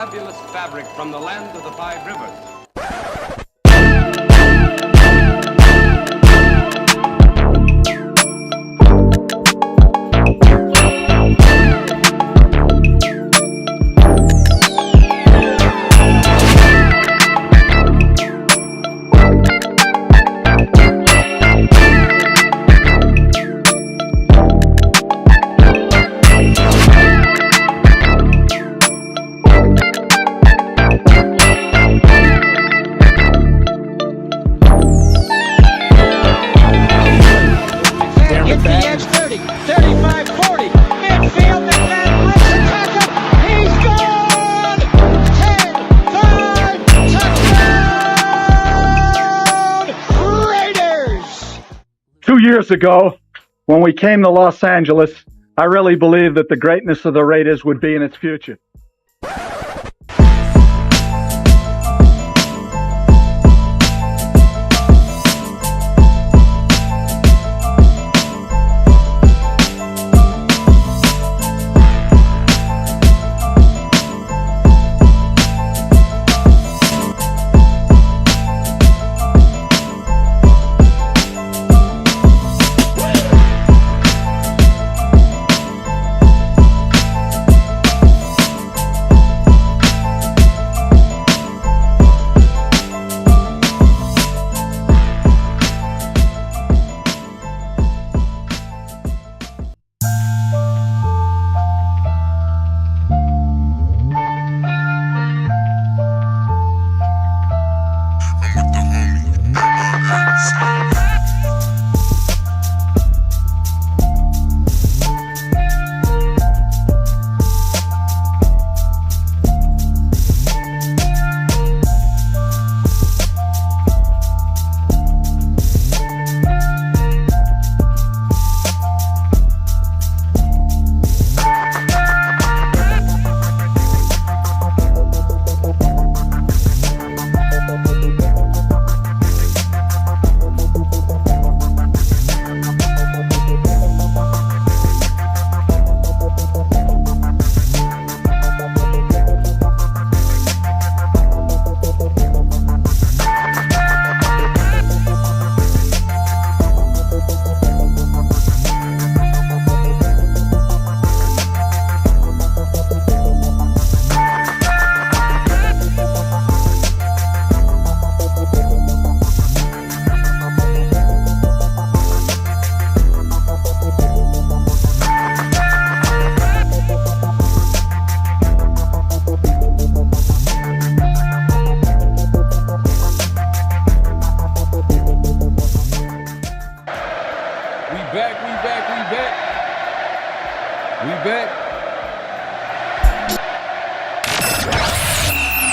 Fabulous fabric from the land of the five rivers. Years ago, when we came to Los Angeles, I really believed that the greatness of the Raiders would be in its future.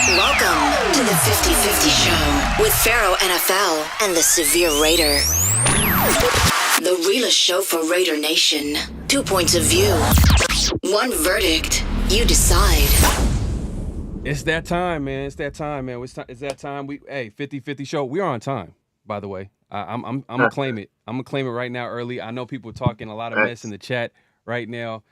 Welcome to the 50-50 Show with PharoahNFL and the Severe Raider. The realest show for Raider Nation. 2 points of view. One verdict. You decide. It's that time, man. It's that time, man. It's that time. 50-50 Show. We're on time, by the way. I'm gonna claim it. I'm gonna claim it right now early. I know people talking a lot of mess in the chat right now,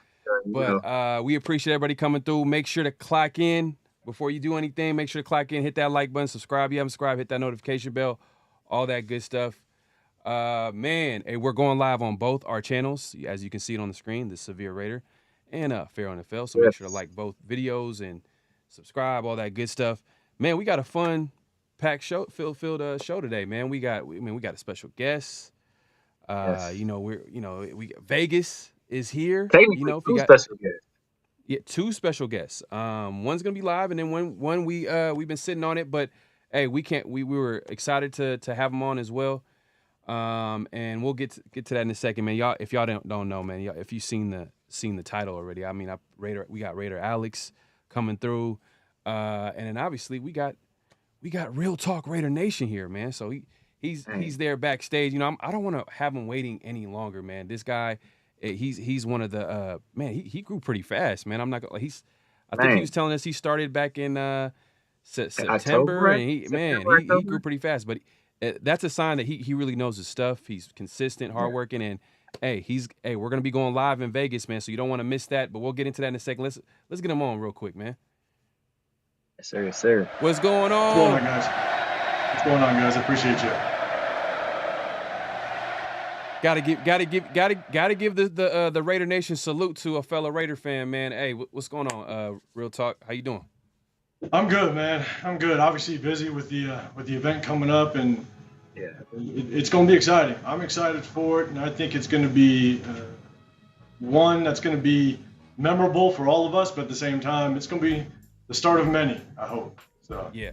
but we appreciate everybody coming through. Make sure to clock in before you do anything. Make sure to clock in, hit that like button, subscribe. If you haven't subscribed, hit that notification bell, all that good stuff. Man, hey, we're going live on both our channels, as you can see it on the screen, the Severe Raider and PharoahNFL. So make sure to like both videos and subscribe, all that good stuff. Man, we got a fun packed show, filled show today, man. We got a special guest. Yes. We Vegas is here. Technically, two special guests. Yeah, two special guests. One's gonna be live, and then one we've been sitting on it, but hey, we were excited to have them on as well. And we'll get to that in a second, man. Y'all, if y'all don't know, man, y'all, if you've seen the title already, I mean, we got Raider Alex coming through, and then obviously we got Real Talk Raider Nation here, man. So he's there backstage. You know, I don't want to have him waiting any longer, man. This guy, he's one of the man. He grew pretty fast, man. I'm not gonna. I think he was telling us he started back in September, October, and he grew pretty fast. But that's a sign that he really knows his stuff. He's consistent, hardworking, and we're gonna be going live in Vegas, man. So you don't want to miss that. But we'll get into that in a second. Let's get him on real quick, man. Yes, sir. Yes, sir. What's going on? What's going on, guys? What's going on, guys? I appreciate you. Gotta give the Raider Nation salute to a fellow Raider fan, man. Hey, what's going on? Real talk. How you doing? I'm good, man. I'm good. Obviously busy with the event coming up, and Yeah. it's going to be exciting. I'm excited for it, and I think it's going to be one that's going to be memorable for all of us, but at the same time, it's going to be the start of many, I hope. So Yeah.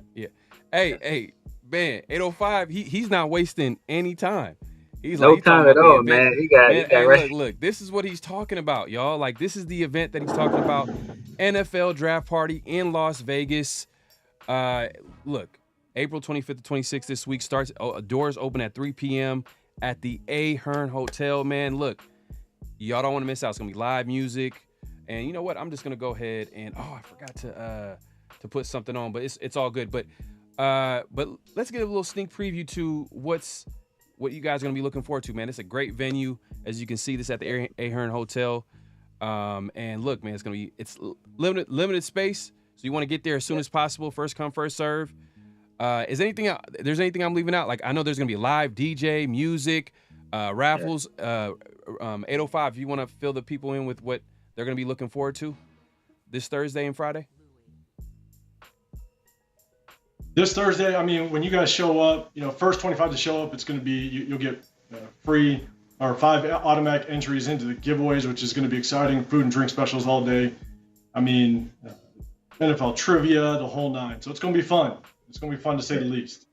Hey, man, 805. He's not wasting any time. He's No like, time at all, man. He got right. Look, this is what he's talking about, y'all. Like, this is the event that he's talking about. NFL draft party in Las Vegas. Look, April 25th to 26th this week starts. Doors open at 3 p.m. at the Ahern Hotel. Man, look, y'all don't want to miss out. It's gonna be live music, and you know what? I'm just gonna go ahead and I forgot to put something on, but it's all good. But let's get a little sneak preview to what you guys are going to be looking forward to, man. It's a great venue. As you can see, this at the Ahern Hotel. And look, man, it's limited space. So you want to get there as soon as possible. First come, first serve. There's anything I'm leaving out? Like, I know there's going to be live DJ, music, raffles. 805, if you want to fill the people in with what they're going to be looking forward to this Thursday and Friday. this Thursday, I mean, when you guys show up, first 25 to show up, it's going to be, you'll get free or 5 automatic entries into the giveaways, which is going to be exciting. Food and drink specials all day. I mean, NFL trivia, the whole 9. So it's going to be fun. It's going to be fun to say the least.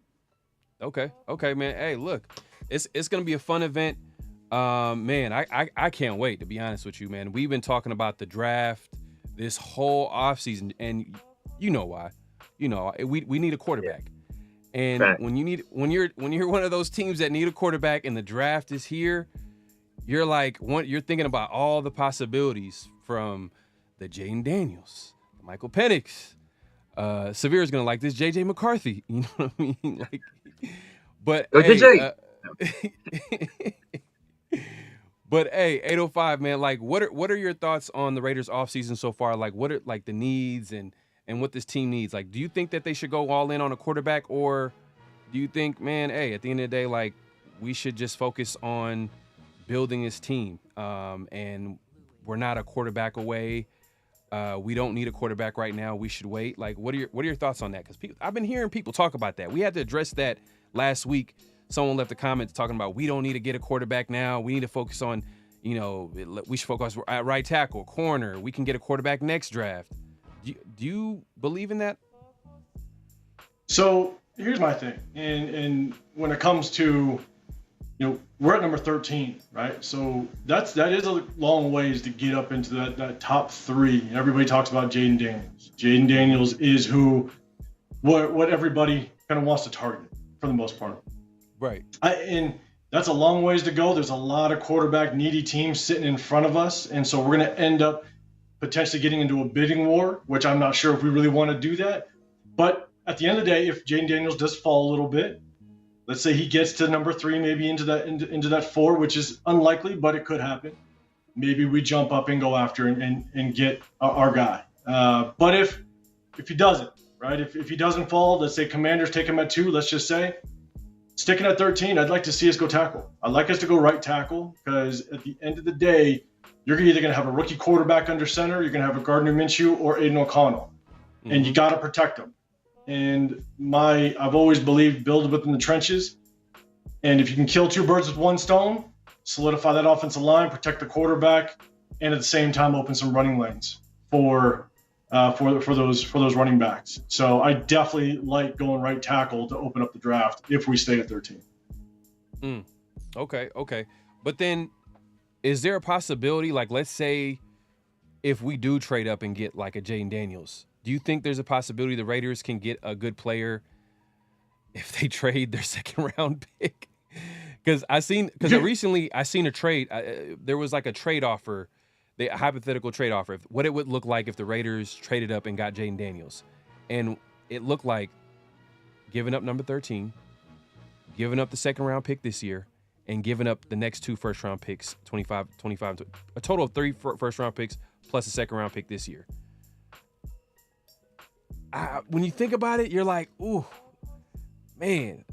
Okay, man. Hey, look, it's going to be a fun event. Man, I can't wait, to be honest with you, man. We've been talking about the draft this whole offseason, and you know why. We need a quarterback. And right. when you're one of those teams that need a quarterback and the draft is here, you're you're thinking about all the possibilities, from the Jayden Daniels, the Michael Penix. Severe is gonna like this, JJ McCarthy. You know what I mean? But hey, but hey, 805, man. What are your thoughts on the Raiders offseason so far? What are the needs and what this team needs? Do you think that they should go all in on a quarterback, or do you think, man, hey, at the end of the day, we should just focus on building this team? And we're not a quarterback away. We don't need a quarterback right now. We should wait. What are your thoughts on that? Because I've been hearing people talk about that. We had to address that last week. Someone left a comment talking about, we don't need to get a quarterback now. We need to focus on, we should focus at right tackle, corner. We can get a quarterback next draft. Do you believe in that? So here's my thing. And when it comes to, we're at number 13, right? So that is a long ways to get up into that top 3. Everybody talks about Jayden Daniels. Jayden Daniels is what everybody kind of wants to target for the most part. Right. And that's a long ways to go. There's a lot of quarterback needy teams sitting in front of us. And so we're going to end up potentially getting into a bidding war, which I'm not sure if we really want to do that. But at the end of the day, if Jayden Daniels does fall a little bit, let's say he gets to number 3, maybe into that 4, which is unlikely, but it could happen. Maybe we jump up and go after and get our guy. But if he doesn't, right? If he doesn't fall, let's say Commanders take him at 2, let's just say, sticking at 13, I'd like to see us go tackle. I'd like us to go right tackle, because at the end of the day, you're either going to have a rookie quarterback under center, you're going to have a Gardner Minshew or Aiden O'Connell, and you got to protect them. And I've always believed build within the trenches. And if you can kill 2 birds with 1 stone, solidify that offensive line, protect the quarterback, and at the same time open some running lanes for those running backs. So I definitely like going right tackle to open up the draft if we stay at 13. Okay. But then, is there a possibility, let's say if we do trade up and get a Jayden Daniels, do you think there's a possibility the Raiders can get a good player if they trade their 2nd round pick? Because recently I seen a trade. There was a trade offer, a hypothetical trade offer, what it would look like if the Raiders traded up and got Jayden Daniels. And it looked like giving up number 13, giving up the 2nd round pick this year, and giving up the next 2 first round picks, 25, a total of 3 first round picks plus a 2nd round pick this year. when you think about it, you're like, ooh, man,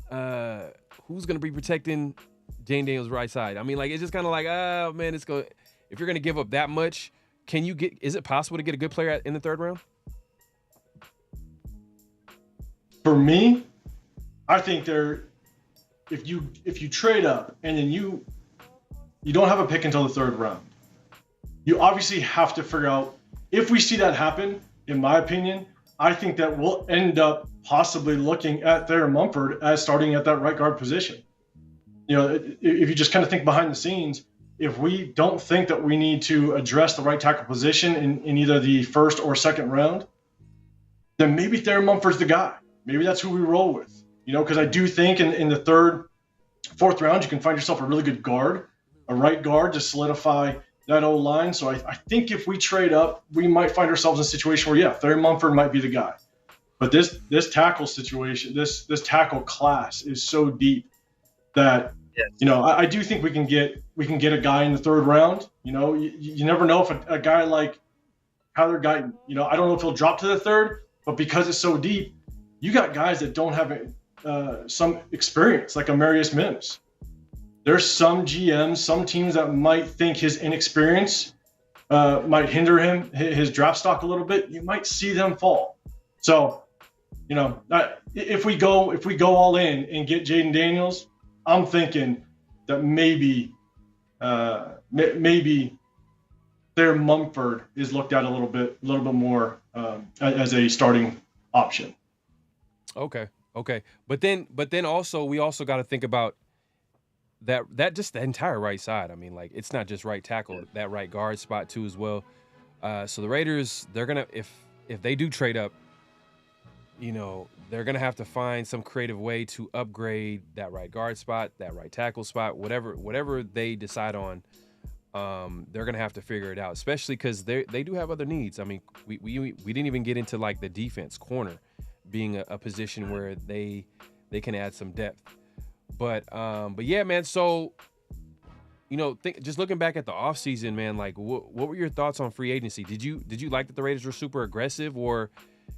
who's gonna be protecting Jayden Daniels' right side? I mean, like, it's just kind of like, oh man, if you're gonna give up that much, is it possible to get a good player in the third round? For me, I think if you trade up and then you don't have a pick until the third round, you obviously have to figure out, if we see that happen, in my opinion, I think that we'll end up possibly looking at Thayer Mumford as starting at that right guard position. You know, if you just kind of think behind the scenes, if we don't think that we need to address the right tackle position in either the first or second round, then maybe Thayer Mumford's the guy. Maybe that's who we roll with. You know, because I do think in the third, fourth round, you can find yourself a really good guard, a right guard to solidify that O-line. So I think if we trade up, we might find ourselves in a situation where, Thayer Mumford might be the guy. But this tackle situation, this tackle class is so deep that, you know, I do think we can get a guy in the third round. You know, you never know if a guy like Kyler Guyton, you know, I don't know if he'll drop to the third, but because it's so deep, you got guys that don't have some experience, like Amarius Mims. There's some GMs, some teams that might think his inexperience might hinder his draft stock a little bit. You might see them fall. So, you know, if we go all in and get Jayden Daniels, I'm thinking that maybe Thayer Mumford is looked at a little bit more as a starting option. Okay. But then also we also got to think about that just the entire right side. I mean, like, it's not just right tackle, that right guard spot too as well. So the Raiders, they're gonna, if they do trade up, you know, they're gonna have to find some creative way to upgrade that right guard spot, that right tackle spot, whatever they decide on. They're gonna have to figure it out, especially because they do have other needs. I mean, we didn't even get into like the defense, corner being a position where they can add some depth. But yeah, man. So, you know, just looking back at the offseason, man, like what were your thoughts on free agency? Did you like that the Raiders were super aggressive, or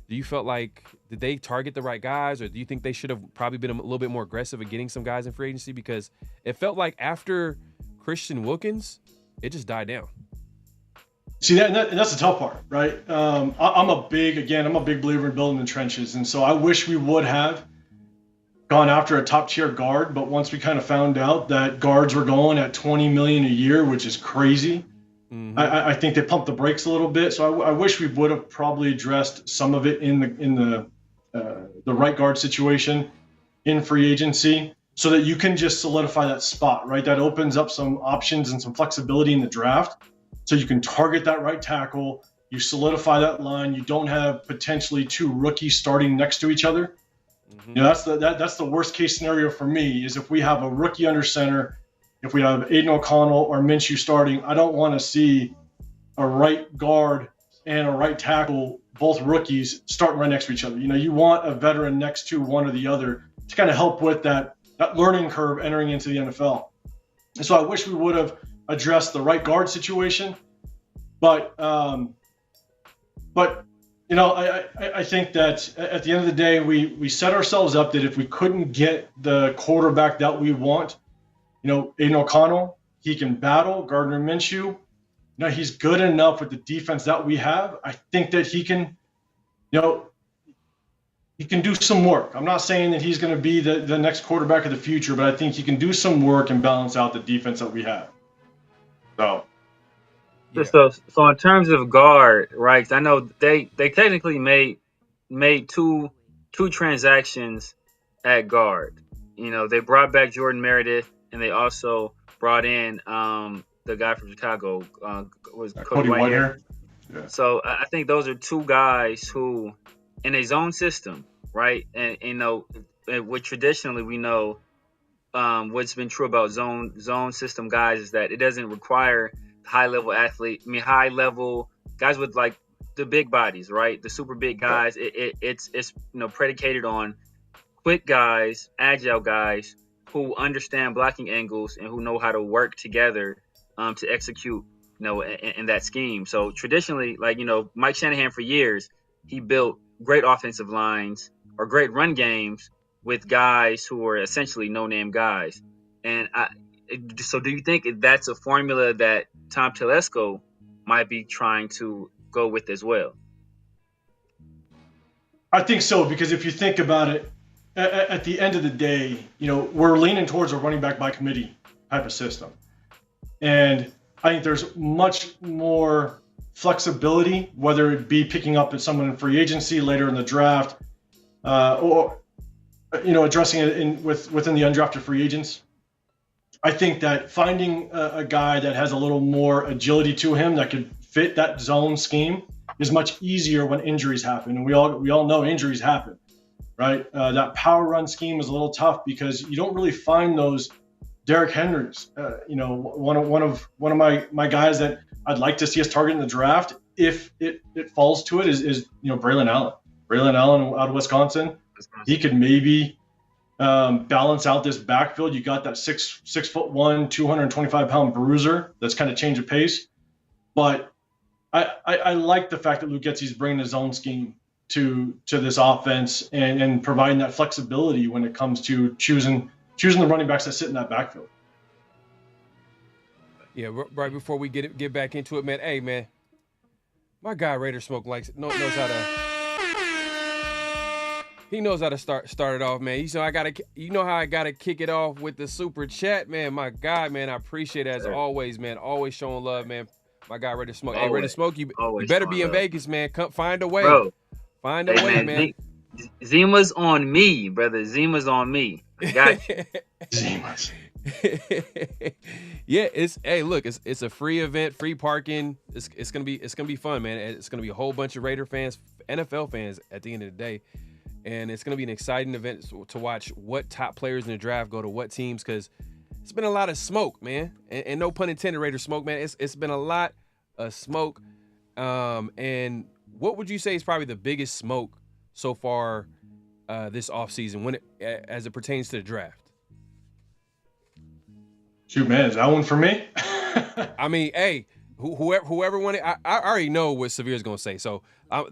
do you felt like, did they target the right guys, or do you think they should have probably been a little bit more aggressive at getting some guys in free agency? Because it felt like after Christian Wilkins, it just died down. See, that's the tough part, right? I'm a big believer in building the trenches, and so I wish we would have gone after a top tier guard, but once we kind of found out that guards were going at $20 million a year, which is crazy, I think they pumped the brakes a little bit. So I wish we would have probably addressed some of it in the right guard situation in free agency, so that you can just solidify that spot, right? That opens up some options and some flexibility in the draft, so you can target that right tackle. You solidify that line. You don't have potentially two rookies starting next to each other. You know, that's the worst case scenario for me, is if we have a rookie under center, if we have Aiden O'Connell or Minshew starting, I don't want to see a right guard and a right tackle, both rookies, starting right next to each other. You know, you want a veteran next to one or the other to kind of help with that learning curve entering into the NFL. And so I wish we would have addressed the right guard situation, but you know, I think that at the end of the day, we set ourselves up that if we couldn't get the quarterback that we want, you know, Aiden O'Connell, he can battle. Gardner Minshew, you know, he's good enough with the defense that we have. I think that he can, you know, he can do some work. I'm not saying that he's going to be the next quarterback of the future, but I think he can do some work and balance out the defense that we have. So. Yeah. So in terms of guard, right? 'Cause I know they technically made two transactions at guard. You know, they brought back Jordan Meredith, and they also brought in the guy from Chicago, was Cody Whitehair. Yeah. So I think those are two guys who, in a zone system, right? And you know, what traditionally we know, what's been true about zone system guys is that it doesn't require high-level athlete. I mean, high-level guys with like the big bodies, right? The super big guys. It's you know, predicated on quick guys, agile guys who understand blocking angles and who know how to work together to execute, you know, in that scheme. So traditionally, like, you know, Mike Shanahan for years, he built great offensive lines or great run games with guys who are essentially no-name guys. And so do you think that's a formula that Tom Telesco might be trying to go with as well? I think so, because if you think about it, at the end of the day, we're leaning towards a running back by committee type of system. And I think there's much more flexibility, whether it be picking up at someone in free agency later in the draft, or addressing it within the undrafted free agents. I think that finding a guy that has a little more agility to him that could fit that zone scheme is much easier when injuries happen. And we all know injuries happen, right? That power run scheme is a little tough because you don't really find those Derrick Henrys. One of my guys that I'd like to see us target in the draft, if it falls to it, is Braylon Allen. Braylon Allen out of Wisconsin. He could maybe balance out this backfield. You got that 6'1", 225-pound bruiser that's kind of change of pace. But I like the fact that Luke Getsy's bringing his own scheme to this offense and providing that flexibility when it comes to choosing the running backs that sit in that backfield. Yeah, right before we get back into it, man. Hey, man, my guy Raider Smoke knows how to. He knows how to start it off, man. How I gotta kick it off with the super chat, man. My guy, man, I appreciate it as always, man. Always showing love, man. My guy Raider Smoke. Hey, Raider Smoke, you better be in Vegas, man. Come find a way. Bro, find a way, man. Zima's on me, brother. Zima's on me. Got you. Zima's. Yeah, it's a free event, free parking. It's gonna be fun, man. It's gonna be a whole bunch of Raider fans, NFL fans at the end of the day. And it's going to be an exciting event to watch what top players in the draft go to what teams, because it's been a lot of smoke, man. And no pun intended, Raider smoke, man. It's been a lot of smoke. And what would you say is probably the biggest smoke so far this offseason as it pertains to the draft? Shoot, man, is that one for me? I mean, hey, whoever wanted, I already know what Severe's going to say. So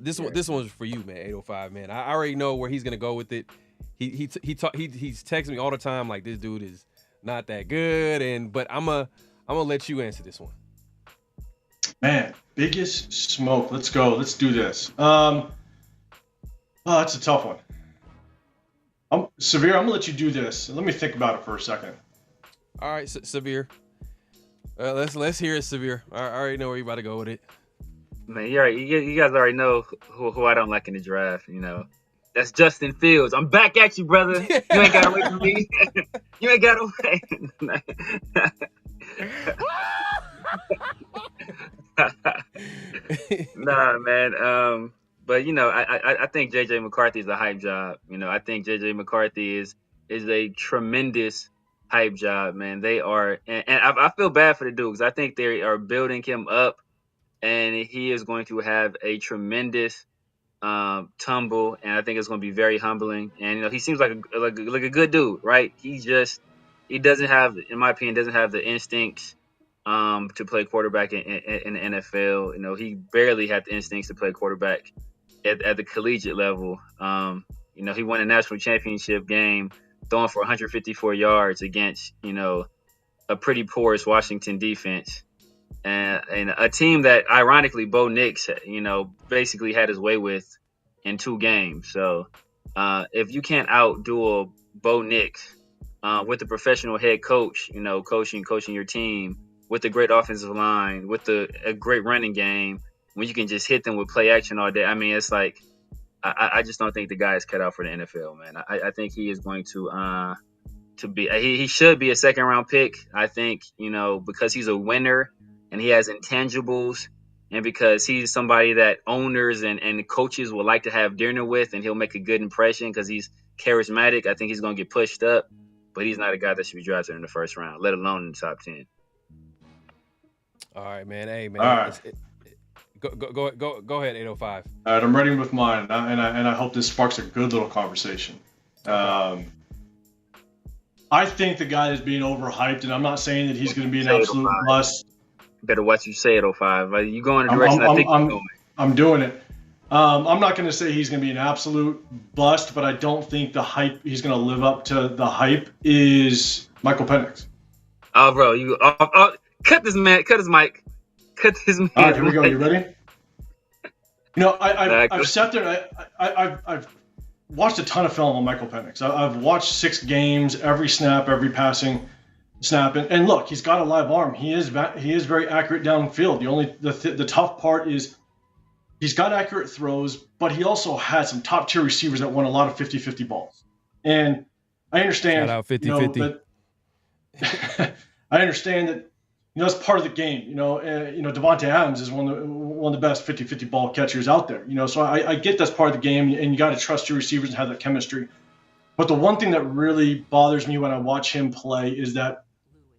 this one's for you, man. 805, man. I already know where he's gonna go with it. He's texting me all the time like this dude is not that good, but I'm gonna let you answer this one. Man, biggest smoke. Let's go. Let's do this. That's a tough one. Severe, I'm gonna let you do this. Let me think about it for a second. All right, Severe. Let's hear it, Severe. I already know where you about to go with it. Man, you guys already know who I don't like in the draft. That's Justin Fields. I'm back at you, brother. You ain't got to wait for me. You ain't got to wait. Nah, man. But I think JJ McCarthy is a hype job. I think JJ McCarthy is a tremendous hype job, man. They are, and I feel bad for the dude because I think they are building him up. And he is going to have a tremendous tumble, and I think it's going to be very humbling. And he seems like a good dude, right? He doesn't have, in my opinion, the instincts to play quarterback in the NFL. He barely had the instincts to play quarterback at the collegiate level. He won a national championship game throwing for 154 yards against a pretty porous Washington defense. And a team that, ironically, Bo Nix, basically had his way with in 2 games. So if you can't outdo Bo Nix with a professional head coach, coaching your team, with a great offensive line, with a great running game, when you can just hit them with play action all day, I mean, it's like I just don't think the guy is cut out for the NFL, man. I think he is going to be he should be a second-round pick. I think, because he's a winner. And he has intangibles, and because he's somebody that owners and coaches would like to have dinner with, and he'll make a good impression because he's charismatic, I think he's going to get pushed up, but he's not a guy that should be drafted in the first round, let alone in the top 10. All right, man. Hey, man. All right. Go ahead, 805. All right, I'm ready with mine, and I hope this sparks a good little conversation. I think the guy is being overhyped, and I'm not saying that he's going to be an absolute bust. Better watch you say it, 05. You going in the direction I think you're going. I'm doing it. I'm not going to say he's going to be an absolute bust, but I don't think he's going to live up to the hype is Michael Penix. Oh, bro, cut this man, cut his mic. Cut his man. All right, here we go. You ready? I've sat there. I've watched a ton of film on Michael Penix. I've watched 6 games, every snap, every passing snap, and look, he's got a live arm. He is very accurate downfield. The tough part is he's got accurate throws, but he also had some top tier receivers that won a lot of 50-50 balls. And I understand. Shout out 50-50. I understand that. It's part of the game. Devontae Adams is one of the best 50-50 ball catchers out there. So I get that's part of the game, and you got to trust your receivers and have that chemistry. But the one thing that really bothers me when I watch him play is that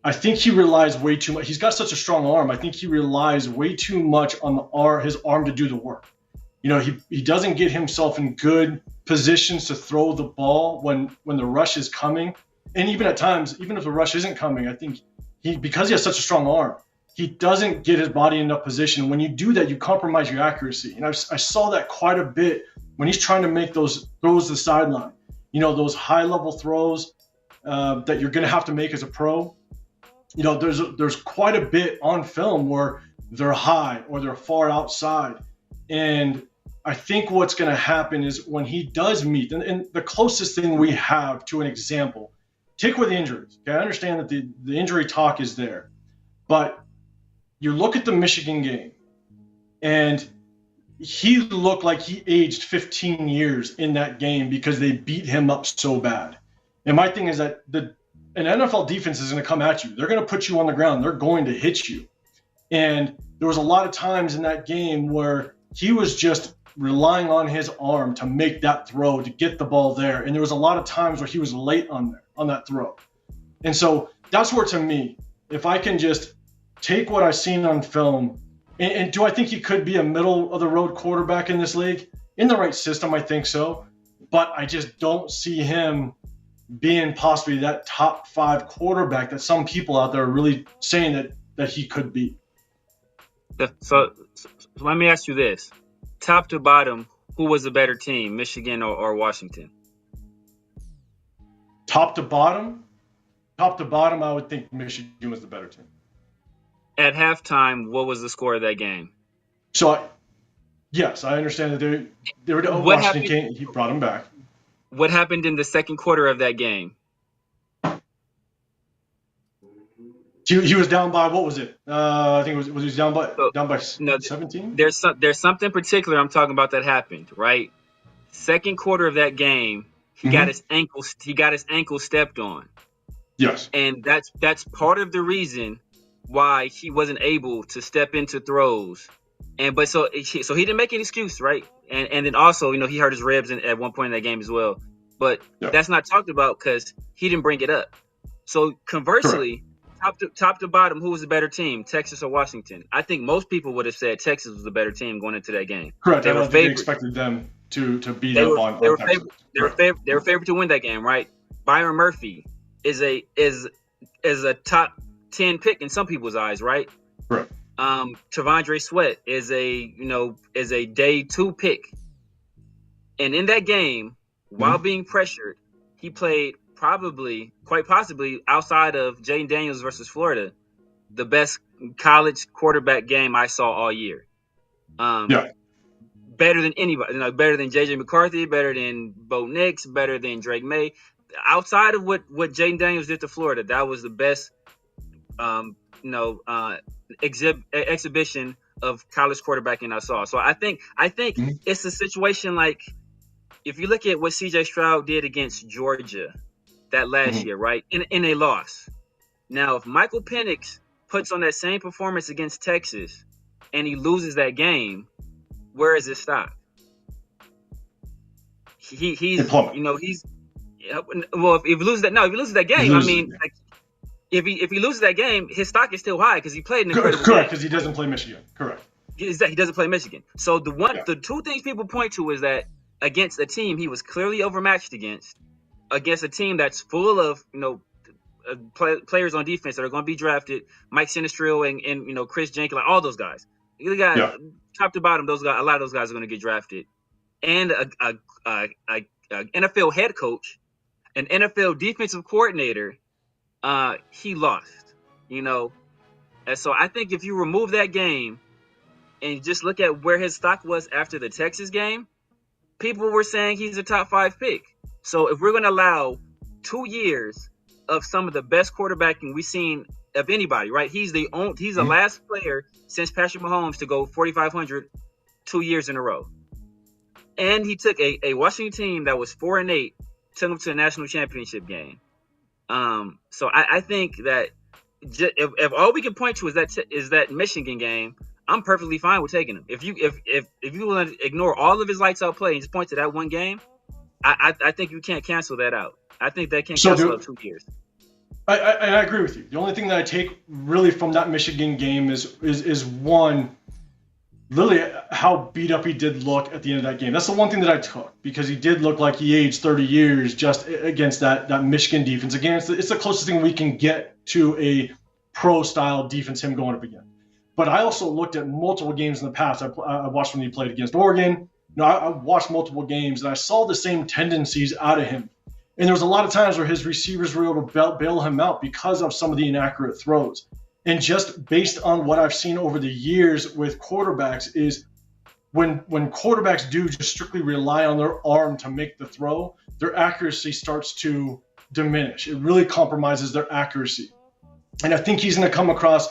I think he relies way too much. He's got such a strong arm. I think he relies way too much on his arm to do the work. He doesn't get himself in good positions to throw the ball when the rush is coming. And even at times, even if the rush isn't coming, I think because he has such a strong arm, he doesn't get his body in enough position. When you do that, you compromise your accuracy. And I saw that quite a bit when he's trying to make those throws to the sideline. Those high-level throws that you're going to have to make as a pro. There's quite a bit on film where they're high or they're far outside. And I think what's going to happen is when he does meet, and the closest thing we have to an example, take away the injuries. Okay, I understand that the injury talk is there, but you look at the Michigan game, and he looked like he aged 15 years in that game because they beat him up so bad. And my thing is that an NFL defense is going to come at you. They're going to put you on the ground. They're going to hit you. And there was a lot of times in that game where he was just relying on his arm to make that throw, to get the ball there. And there was a lot of times where he was late on that throw. And so that's where, to me, if I can just take what I've seen on film, and do I think he could be a middle-of-the-road quarterback in this league? In the right system, I think so. But I just don't see him being possibly that top 5 quarterback that some people out there are really saying that he could be. So let me ask you this. Top to bottom, who was a better team, Michigan or Washington? Top to bottom, I would think Michigan was the better team. At halftime, what was the score of that game? So, yes, I understand that they were. Washington came, he brought him back. What happened in the second quarter of that game? He was down by, what was it? I think was he down by 17? There's something particular I'm talking about that happened, right? Second quarter of that game, he got his ankle stepped on. Yes. And that's part of the reason why he wasn't able to step into throws. So he didn't make an excuse, right? And then also, he hurt his ribs at one point in that game as well. But that's not talked about because he didn't bring it up. So conversely, top to bottom, who was the better team, Texas or Washington? I think most people would have said Texas was the better team going into that game. Correct. I don't think they expected them to beat up on Texas. They were favored to win that game, right? Byron Murphy is a top 10 pick in some people's eyes, right? Correct. Tavondre Sweat is a day 2 pick. And in that game, while being pressured, he played quite possibly outside of Jayden Daniels versus Florida, the best college quarterback game I saw all year. Better than anybody, better than JJ McCarthy, better than Bo Nix, better than Drake May. Outside of what Jayden Daniels did to Florida, that was the best exhibition of college quarterbacking I saw. So I think it's a situation like if you look at what CJ Stroud did against Georgia that last year, right? In a loss. Now, if Michael Penix puts on that same performance against Texas and he loses that game, where is his stock? He's well, if he loses that game, if he loses that game, his stock is still high because he played an incredible game. Correct, because he doesn't play Michigan. Correct. He doesn't play Michigan. So the 2 things people point to is that against a team he was clearly overmatched against a team that's full of players on defense that are going to be drafted, Mike Sinistrio and Chris Jenkins, like all those guys. You got top to bottom. Those guys, a lot of those guys are going to get drafted, and a NFL head coach, an NFL defensive coordinator. He lost. And so I think if you remove that game and just look at where his stock was after the Texas game, people were saying he's a top 5 pick. So if we're going to allow 2 years of some of the best quarterbacking we've seen of anybody, right? He's the last player since Patrick Mahomes to go 4,500 2 years in a row. And he took a Washington team that was 4-8, took them to the national championship game. So I think that if all we can point to is that Michigan game, I'm perfectly fine with taking him. If you want to ignore all of his lights out play and just point to that one game, I think you can't cancel that out. I think that can cancel out 2 years. I agree with you. The only thing that I take really from that Michigan game is one, literally how beat up he did look at the end of that game. That's the one thing that I took, because he did look like he aged 30 years just against that Michigan defense. Again, it's the closest thing we can get to a pro-style defense, him going up again. But I also looked at multiple games in the past. I watched when he played against Oregon. I watched multiple games, and I saw the same tendencies out of him. And there was a lot of times where his receivers were able to bail him out because of some of the inaccurate throws. And just based on what I've seen over the years with quarterbacks is when quarterbacks do just strictly rely on their arm to make the throw, their accuracy starts to diminish. It really compromises their accuracy. And I think he's going to come across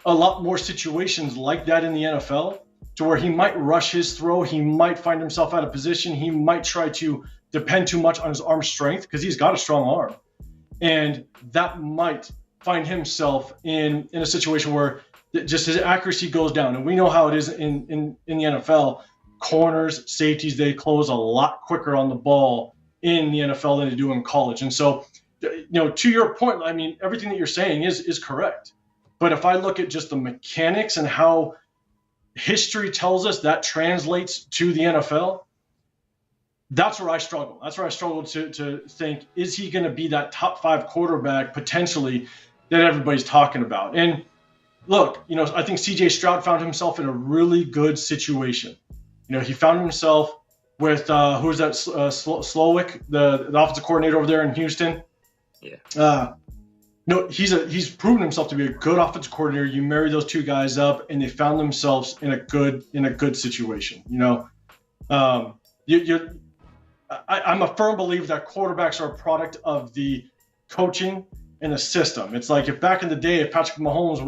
a lot more situations like that in the NFL, to where he might rush his throw. He might find himself out of position. He might try to depend too much on his arm strength, because he's got a strong arm. And that might find himself in a situation where just his accuracy goes down. And we know how it is in the NFL. Corners, safeties, they close a lot quicker on the ball in the NFL than they do in college. And so, to your point, I mean, everything that you're saying is correct. But if I look at just the mechanics and how history tells us that translates to the NFL, that's where I struggle. That's where I struggle to think, is he going to be that top 5 quarterback potentially that everybody's talking about? And look, I think CJ Stroud found himself in a really good situation. He found himself with, who's that, Slowick, the offensive coordinator over there in Houston. Yeah. No, he's proven himself to be a good offensive coordinator. You marry those two guys up, and they found themselves in a good situation. I'm a firm believer that quarterbacks are a product of the coaching and the system. It's like if back in the day, if Patrick Mahomes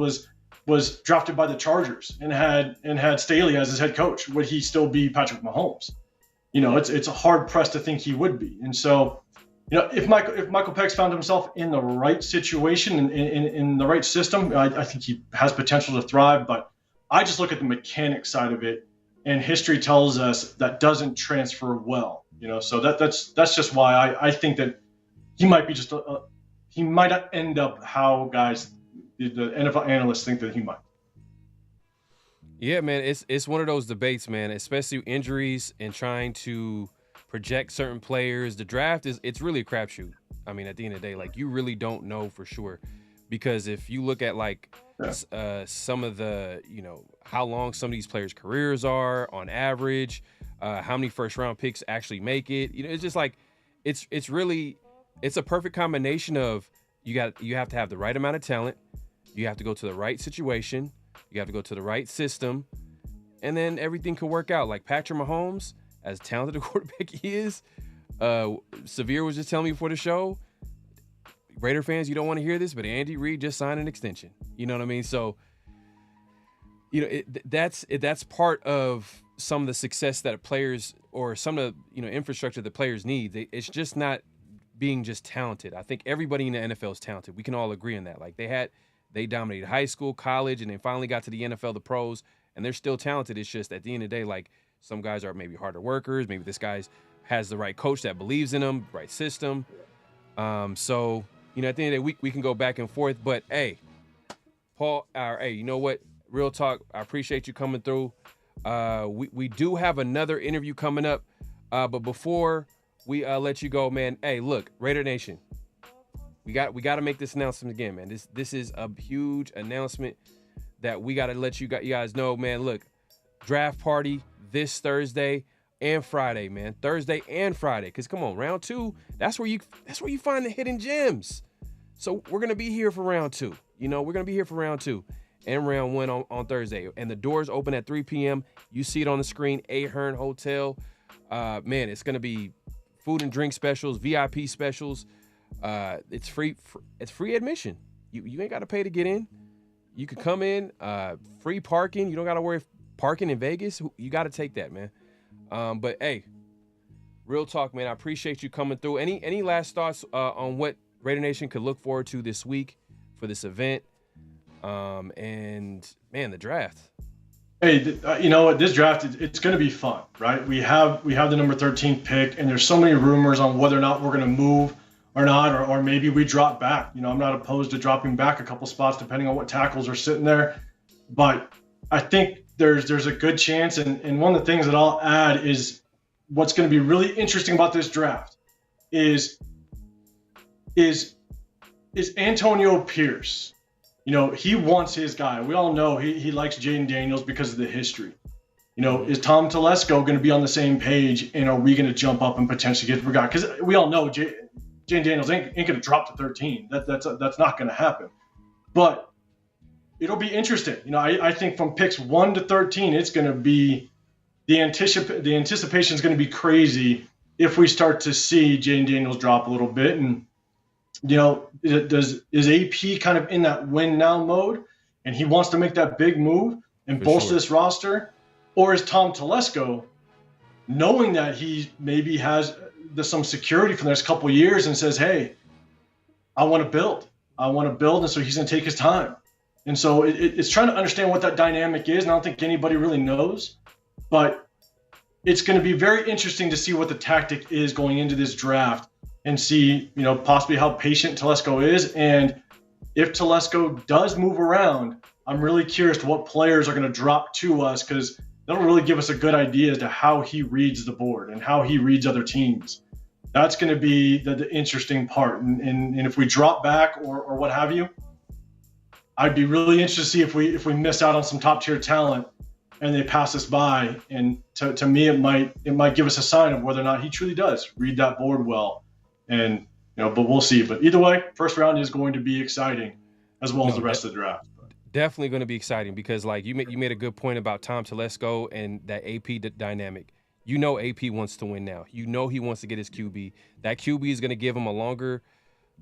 was drafted by the Chargers and had Staley as his head coach, would he still be Patrick Mahomes? It's hard pressed to think he would be. And so, if Michael Penix found himself in the right situation, in the right system, I think he has potential to thrive. But I just look at the mechanic side of it, and history tells us that doesn't transfer well. So that's just why I think that he might be he might not end up how guys, the NFL analysts think that he might. Yeah, man, it's one of those debates, man, especially injuries and trying to project certain players. The draft it's really a crapshoot. I mean, at the end of the day, like, you really don't know for sure, because if you look at some of the, how long some of these players' careers are on average, how many first round picks actually make it, it's just like, it's a perfect combination of you have to have the right amount of talent, you have to go to the right situation, you have to go to the right system, and then everything can work out. Like Patrick Mahomes, as talented a quarterback he is, Severe was just telling me before the show, Raider fans, you don't want to hear this, but Andy Reid just signed an extension. You know what I mean? So, that's part of some of the success that players, or some of the, infrastructure that players need. It's just not being just talented. I think everybody in the NFL is talented. We can all agree on that. Like, they dominated high school, college, and then finally got to the NFL, the pros, and they're still talented. It's just at the end of the day, like, some guys are maybe harder workers. Maybe this guy has the right coach that believes in him, right system. So, at the end of the day, we can go back and forth. But, hey, Paul, hey, you know what? Real talk, I appreciate you coming through. We do have another interview coming up. But before we let you go, man, hey, look, Raider Nation, we got to make this announcement again, man. This is a huge announcement that we got to let you guys know, man. Look, draft party this Thursday and Friday, man. Thursday and Friday. Because come on, round 2, that's where you find the hidden gems. So we're gonna be here for round 2. We're gonna be here for round 2 and round 1 on Thursday. And the doors open at 3 p.m. You see it on the screen, Ahern Hotel. Man, it's gonna be food and drink specials, VIP specials. It's free. It's free admission. You ain't got to pay to get in. You can come in. Free parking. You don't got to worry parking in Vegas. You got to take that, man. But hey, real talk, man. I appreciate you coming through. Any last thoughts on what Raider Nation could look forward to this week for this event? And man, the draft. Hey, you know what? This draft, it's going to be fun, right? We have the number 13 pick, and there's so many rumors on whether or not we're going to move or not, or maybe we drop back. I'm not opposed to dropping back a couple spots depending on what tackles are sitting there. But I think there's a good chance, and one of the things that I'll add is what's going to be really interesting about this draft is Antonio Pierce. He wants his guy. We all know he likes Jayden Daniels because of the history. Is Tom Telesco going to be on the same page, and are we going to jump up and potentially get the guy? Because we all know Jayden Daniels ain't going to drop to 13. That's not going to happen. But it'll be interesting. I think from picks 1 to 13, it's going to be the anticipation is going to be crazy if we start to see Jayden Daniels drop a little bit. And is AP kind of in that win now mode, and he wants to make that big move and bolster this roster, or is Tom Telesco knowing that he maybe has some security for the next couple of years and says, hey, I want to build, and so he's going to take his time. And so it's trying to understand what that dynamic is, and I don't think anybody really knows, but it's going to be very interesting to see what the tactic is going into this draft and see, possibly how patient Telesco is. And if Telesco does move around, I'm really curious to what players are going to drop to us, because that'll really give us a good idea as to how he reads the board and how he reads other teams. That's going to be the interesting part. And if we drop back or what have you, I'd be really interested to see if we miss out on some top tier talent and they pass us by. And to me, it might give us a sign of whether or not he truly does read that board well. And but we'll see. But either way, first round is going to be exciting, as well as the rest of the draft. Definitely going to be exciting, because like you made a good point about Tom Telesco and that AP dynamic. AP wants to win now. He wants to get his QB. That QB is going to give him a longer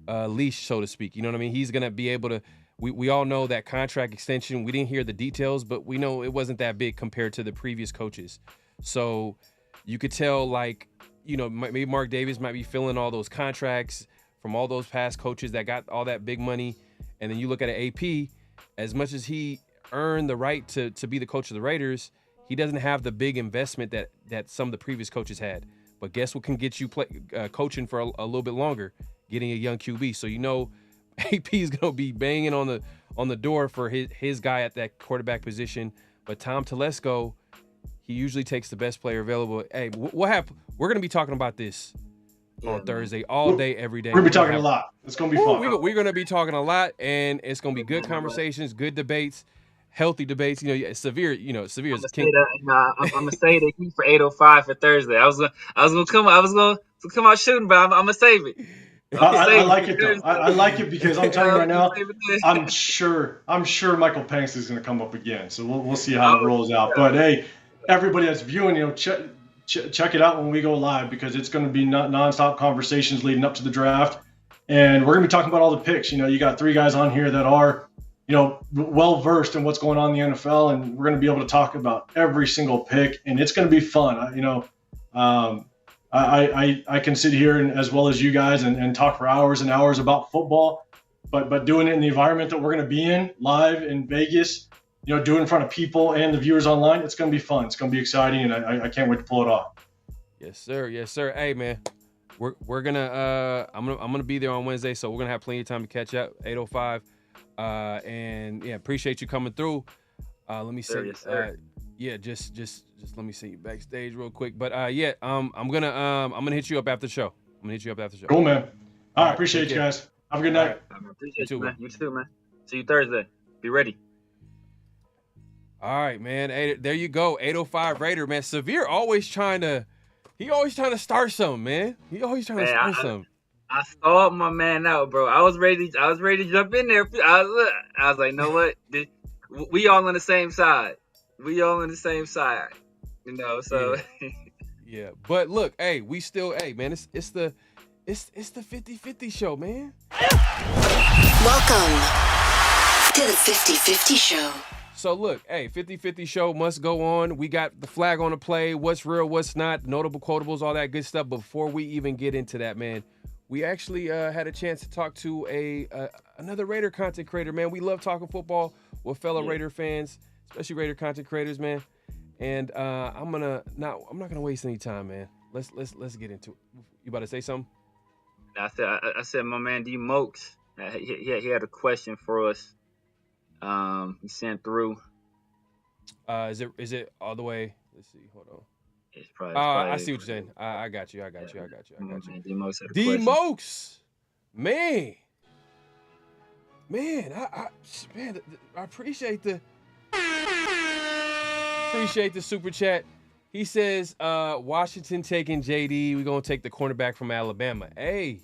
leash, so to speak. You know what I mean? He's going to be able to. We all know that contract extension. We didn't hear the details, but we know it wasn't that big compared to the previous coaches. So you could tell, like, maybe Mark Davis might be filling all those contracts from all those past coaches that got all that big money. And then you look at an AP, as much as he earned the right to be the coach of the Raiders, he doesn't have the big investment that some of the previous coaches had. But guess what can get you coaching for a little bit longer? Getting a young QB. So AP is going to be banging on the door for his guy at that quarterback position. But Tom Telesco, he usually takes the best player available. Hey, what happened? We're going to be talking about this on Thursday, all day, every day. We're going to be talking a lot. It's going to be fun. We're going to be talking a lot, and it's going to be good conversations, good debates, healthy debates. Severe is king. I'm going to say the heat for 8:05 for Thursday. I was going to come out shooting, but I'm going to save it. I like it though. I like it because I'm telling you right now, I'm sure Michael Penix is going to come up again. So we'll see how it rolls out. But hey, everybody that's viewing, check it out when we go live, because it's going to be nonstop conversations leading up to the draft, and we're going to be talking about all the picks. You got 3 guys on here that are well versed in what's going on in the NFL, and we're going to be able to talk about every single pick, and it's going to be fun. I can sit here and, as well as you guys, and talk for hours and hours about football, but doing it in the environment that we're going to be in, live in Vegas, do it in front of people and the viewers online, it's going to be fun. It's going to be exciting, and I can't wait to pull it off. Yes, sir. Yes, sir. Hey, man, we're gonna I'm gonna be there on Wednesday, so we're gonna have plenty of time to catch up. 8:05, and yeah, appreciate you coming through. Let me see. Yes, sir. Yeah, just let me see you backstage real quick. But I'm gonna hit you up after the show. Cool, man. All right, appreciate you guys. Have a good night. I appreciate you, man. You too, man. See you Thursday. Be ready. All right, man. There you go. 805 Raider, man. Severe always trying to start something, man. He always trying to start something. I saw my man out, bro. I was ready to jump in there. I was like, know what? We all on the same side. You know, so yeah. But look, hey, we still, hey, man, it's the 50-50 show, man. Welcome to the 50-50 show. So look, hey, 50-50 show must go on. We got the flag on the play, what's real, what's not, notable quotables, all that good stuff. Before we even get into that, man, we actually had a chance to talk to another Raider content creator, man. We love talking football with fellow Raider fans, especially Raider content creators, man. And I'm not gonna waste any time, man. Let's get into it. You about to say something? I said, my man D Mokes, he had a question for us. He sent through. Is it all the way? Let's see. Hold on. It's probably. I see what you're saying. I got you. D Mokes had a D question. Mokes, man, I appreciate the super chat. He says, Washington taking JD. We're gonna take the cornerback from Alabama. Hey,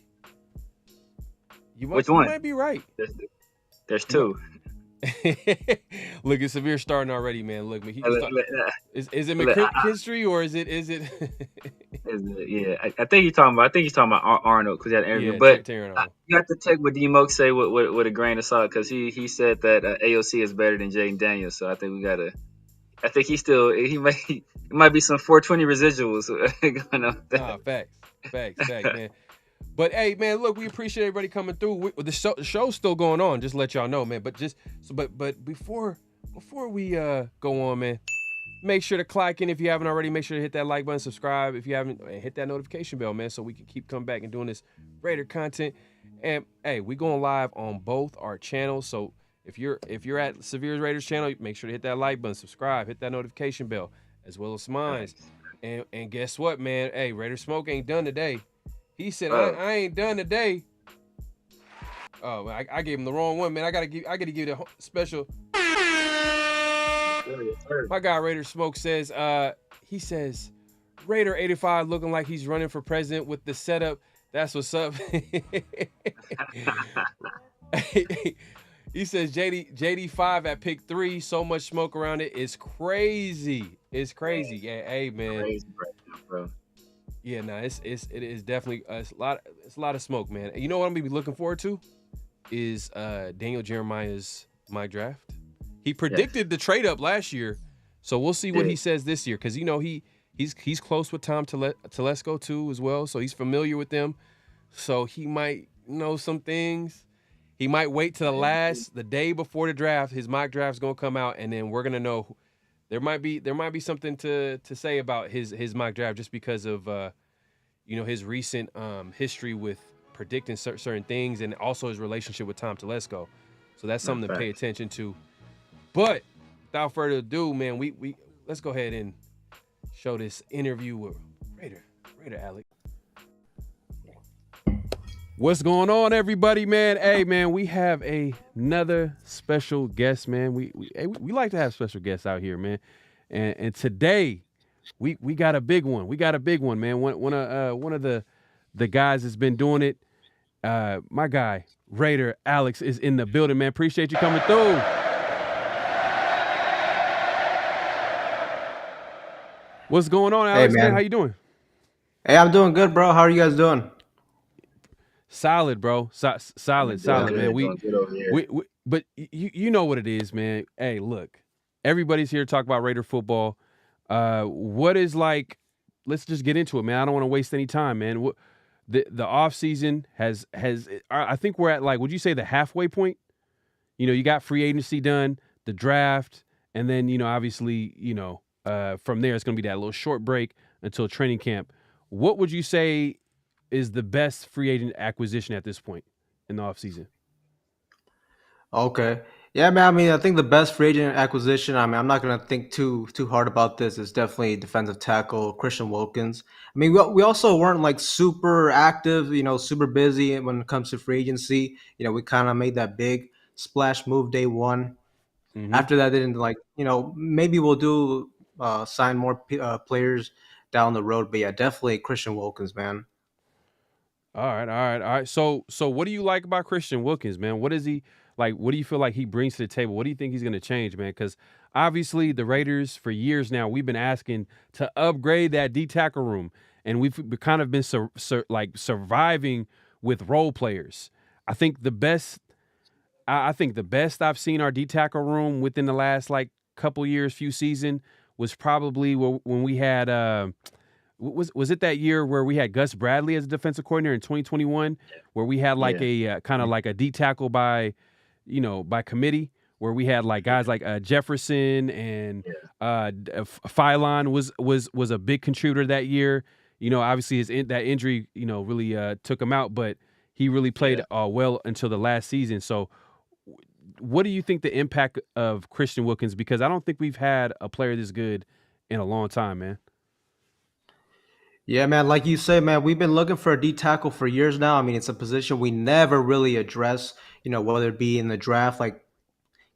Which one? You might be right. There's two. Look, it's Severe starting already, man. Look, is it McCarthy history or is it? Yeah, I think he's talking about Arnold because he had an interview. But you have to take what D-Moke say with a grain of salt because he said that AOC is better than Jayden Daniels. So I think we gotta. I think he might be some 420 residuals going on. Facts, man. But hey, man, look, we appreciate everybody coming through. The show's still going on. Just to let y'all know, man. But before we go on, man, make sure to click in if you haven't already. Make sure to hit that like button, subscribe if you haven't, and hit that notification bell, man, so we can keep coming back and doing this Raider content. And hey, we going live on both our channels. So if you're at Severe Raiders channel, make sure to hit that like button, subscribe, hit that notification bell, as well as mine's. And guess what, man? Hey, Raider Smoke ain't done today. He said, I ain't done today. Oh, I gave him the wrong one, man. I gotta give the special. My guy Raider Smoke says, he says, Raider 85 looking like he's running for president with the setup. That's what's up. He says JD 5 at pick 3. So much smoke around it. It's crazy. It's crazy. Yeah, hey man. Crazy right now, bro. Yeah, no, it is definitely it's a lot of smoke, man. You know what I'm gonna be looking forward to is Daniel Jeremiah's mock draft. He predicted the trade up last year, so we'll see what he says this year. Because you know he's close with Tom Telesco too as well, so he's familiar with them. So he might know some things. He might wait to the day before the draft. His mock draft's gonna come out, and then we're gonna know. There might be something to say about his mock draft just because of his recent history with predicting certain things and also his relationship with Tom Telesco. So that's something to pay attention to. But without further ado, man, we let's go ahead and show this interview with Raider Alec. What's going on, everybody, man? Hey, man, we have another special guest, man. We like to have special guests out here, man. And today we got a big one. We got a big one, man. One of the guys that's been doing it. My guy Raider Alex is in the building, man. Appreciate you coming through. What's going on, Alex? Hey, man, how you doing? Hey, I'm doing good, bro. How are you guys doing? Solid, bro. Solid, man. But you know what it is, man. Hey, look, everybody's here to talk about Raider football. What is like? Let's just get into it, man. I don't want to waste any time, man. The off season has. I think we're at like. Would you say the halfway point? You know, you got free agency done, the draft, and then obviously, from there it's going to be that little short break until training camp. What would you say is the best free agent acquisition at this point in the offseason? Okay. Yeah, man. I mean, I think the best free agent acquisition, I mean, I'm not going to think too hard about this. It's definitely defensive tackle Christian Wilkins. I mean, we also weren't like super active, super busy when it comes to free agency. We kind of made that big splash move day one. After that, they didn't maybe we'll do sign more players down the road. But yeah, definitely Christian Wilkins, man. All right. So what do you like about Christian Wilkins, man? What is he like? What do you feel like he brings to the table? What do you think he's going to change, man? Because obviously the Raiders for years now, we've been asking to upgrade that D tackle room, and we've kind of been surviving with role players. I think the best I've seen our D tackle room within the last couple years, few season was probably when we had was it that year where we had Gus Bradley as a defensive coordinator in 2021, where we had a kind of like a D tackle by committee, where we had guys like Jefferson and Phylon was a big contributor that year. Obviously that injury really took him out, but he really played well until the last season. So what do you think the impact of Christian Wilkins? Because I don't think we've had a player this good in a long time, man. Yeah, man, like you say, man, we've been looking for a D tackle for years now. I mean, it's a position we never really address, whether it be in the draft, like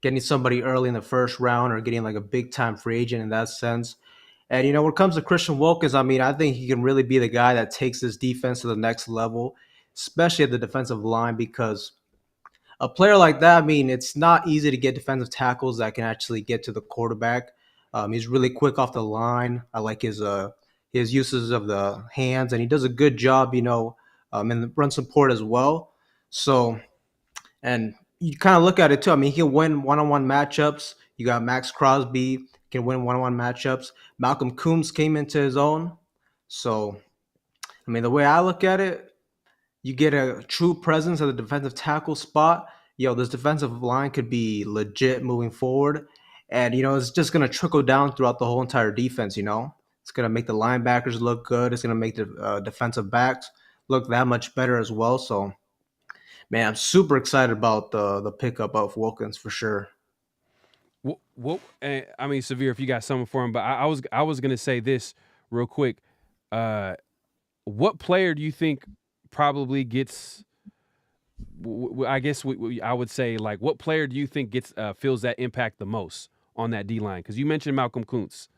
getting somebody early in the first round, or getting a big time free agent in that sense. And, when it comes to Christian Wilkins, I mean, I think he can really be the guy that takes this defense to the next level, especially at the defensive line, because a player like that, I mean, it's not easy to get defensive tackles that can actually get to the quarterback. He's really quick off the line. I like his uses of the hands, and he does a good job, in the run support as well. So, and you kind of look at it too. I mean, he can win one-on-one matchups. You got Max Crosby can win one-on-one matchups. Malcolm Coombs came into his own. So, I mean, the way I look at it, you get a true presence at the defensive tackle spot. This defensive line could be legit moving forward. And, it's just going to trickle down throughout the whole entire defense, It's going to make the linebackers look good. It's going to make the defensive backs look that much better as well. So, man, I'm super excited about the pickup of Wilkins for sure. Well, I mean, Severe, if you got something for him, but I was going to say this real quick. What player do you think probably gets? I guess I would say what player do you think gets feels that impact the most on that D line? Because you mentioned Malcolm Kuntz.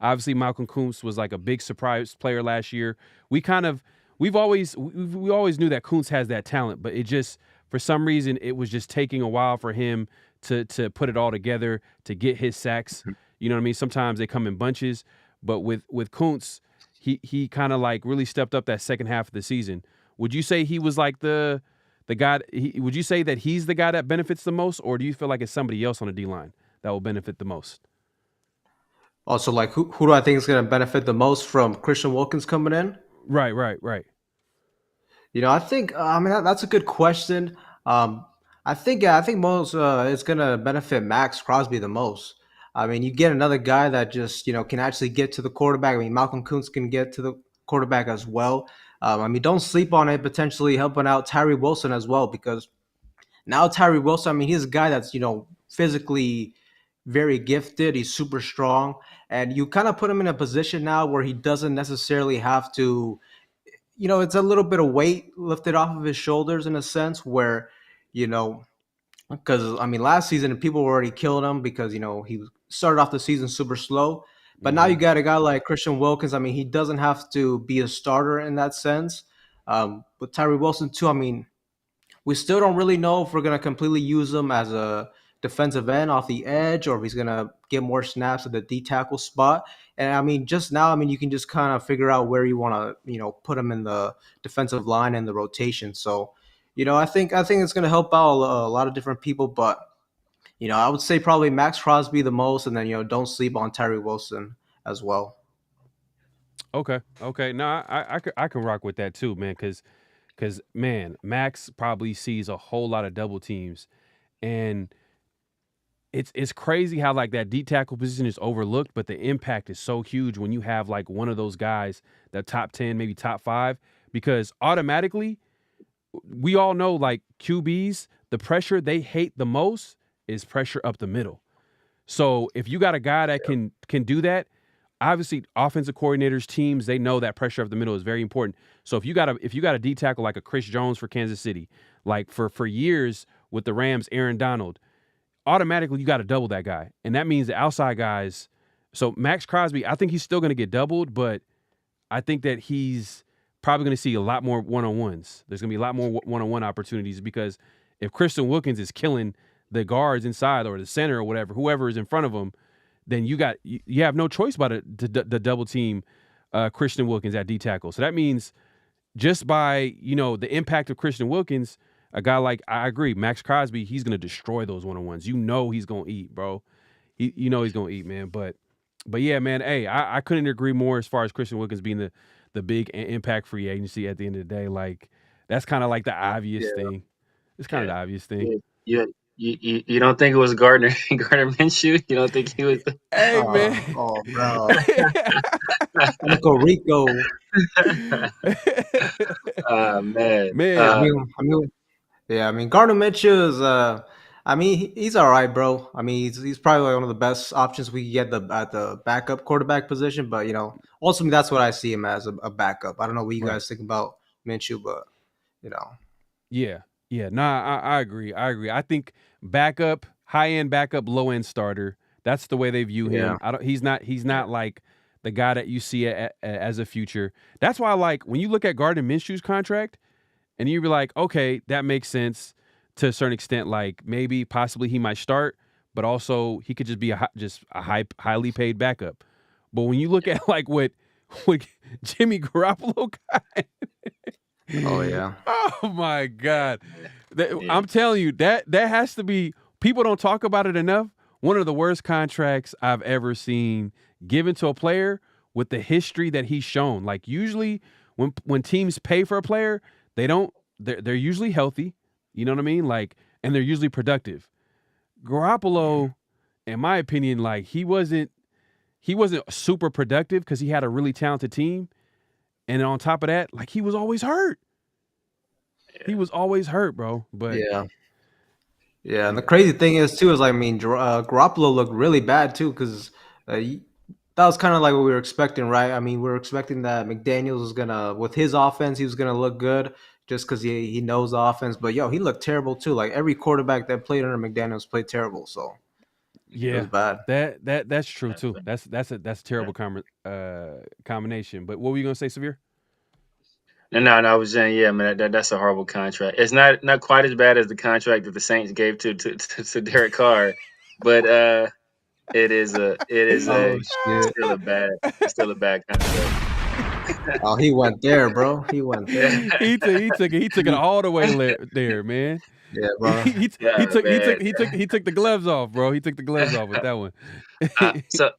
Obviously, Malcolm Kuntz was a big surprise player last year. We always knew that Kuntz has that talent, but it just for some reason it was just taking a while for him to put it all together to get his sacks. You know what I mean? Sometimes they come in bunches, but with Kuntz, he kind of really stepped up that second half of the season. Would you say he was the guy? Would you say that he's the guy that benefits the most, or do you feel like it's somebody else on the D line that will benefit the most? Also, who do I think is going to benefit the most from Christian Wilkins coming in? Right. I think that's a good question. I think most it's going to benefit Max Crosby the most. I mean, you get another guy that just can actually get to the quarterback. I mean, Malcolm Kuntz can get to the quarterback as well. I mean, don't sleep on it. Potentially helping out Tyree Wilson as well, because now Tyree Wilson, I mean, he's a guy that's physically very gifted. He's super strong, and you kind of put him in a position now where he doesn't necessarily have to. It's a little bit of weight lifted off of his shoulders in a sense where, because I mean, last season people were already killing him because he started off the season super slow. But now you got a guy like Christian Wilkins. I mean, he doesn't have to be a starter in that sense. With Tyree Wilson too, I mean, we still don't really know if we're going to completely use him as a defensive end off the edge, or if he's going to get more snaps at the D tackle spot. And I mean, just now, I mean, you can just kind of figure out where you want to, put him in the defensive line and the rotation. So, I think it's going to help out a lot of different people, but I would say probably Max Crosby the most, and then don't sleep on Tyree Wilson as well. Okay. No, I can rock with that too, man. Because man, Max probably sees a whole lot of double teams, and it's crazy how that D tackle position is overlooked, but the impact is so huge when you have one of those guys, that top 10, maybe top 5, because automatically we all know QBs, the pressure they hate the most is pressure up the middle. So if you got a guy that can do that, obviously offensive coordinators, teams, they know that pressure up the middle is very important. So if you got a D tackle like a Chris Jones for Kansas City, for years with the Rams, Aaron Donald, automatically you got to double that guy. And that means the outside guys. So Max Crosby, I think he's still going to get doubled, but I think that he's probably going to see a lot more one-on-ones. There's going to be a lot more one-on-one opportunities because if Christian Wilkins is killing the guards inside or the center or whatever, whoever is in front of him, then you have no choice but to double team Christian Wilkins at D tackle. So that means just by, the impact of Christian Wilkins, a guy like, I agree, Max Crosby, he's going to destroy those one-on-ones. He's going to eat, bro. He's going to eat, man. But yeah, man, hey, I couldn't agree more as far as Christian Wilkins being the big impact free agency at the end of the day. Like, that's kind of like the obvious thing. It's kind of the obvious thing. You don't think it was Gardner Minshew? You don't think he was? Hey, man. Oh, bro. Uncle Rico. Man. I mean, Gardner Minshew is, he's all right, bro. I mean, he's probably like one of the best options we get at the backup quarterback position. But, ultimately, that's what I see him as, a backup. I don't know what you guys think about Minshew, but, Yeah. Yeah, nah, I agree. I think backup, high-end backup, low-end starter. That's the way they view him. He's not like the guy that you see as a future. That's why, like, when you look at Gardner Minshew's contract, and you be like, okay, that makes sense to a certain extent. Like, maybe, possibly, he might start, but also he could just be a highly paid backup. But when you look at like what Jimmy Garoppolo got. Oh yeah. Oh my God. I'm telling you, that has to be, people don't talk about it enough. One of the worst contracts I've ever seen given to a player with the history that he's shown. Like, usually when teams pay for a player, they're usually healthy. You know what I mean? Like, and they're usually productive. Garoppolo, in my opinion, like, he wasn't super productive because he had a really talented team. And on top of that, like, he was always hurt. He was always hurt, bro. But yeah. And the crazy thing is too Garoppolo looked really bad too because that was kind of like what we were expecting, right? I mean, we were expecting that McDaniels was gonna, with his offense, he was gonna look good just because he knows the offense. But he looked terrible too. Like, every quarterback that played under McDaniels played terrible. So yeah, it was bad. That's true too. That's a terrible combination. But what were you gonna say, Severe? No, I was saying, yeah, man, that's a horrible contract. It's not quite as bad as the contract that the Saints gave to Derek Carr, but it is still a bad contract. Oh, he went there, bro. He went there. he took it all the way there, man. Yeah, bro. He took the gloves off, bro. He took the gloves off with that one. So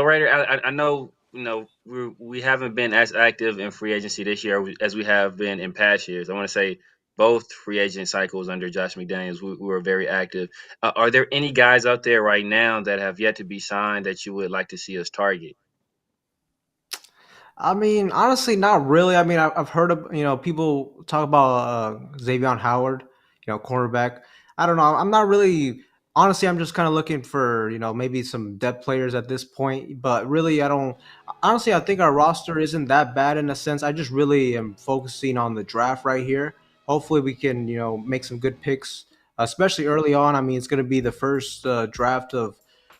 Raider, I know, we haven't been as active in free agency this year as we have been in past years. I want to say both free agent cycles under Josh McDaniels, we were very active. Are there any guys out there right now that have yet to be signed that you would like to see us target? I mean, honestly, not really. I mean, I've heard of, people talk about Xavier Howard, cornerback. I don't know. I'm not really, honestly, I'm just kind of looking for, maybe some depth players at this point. But really, I think our roster isn't that bad in a sense. I just really am focusing on the draft right here. Hopefully we can, make some good picks, especially early on. I mean, it's going to be the first draft of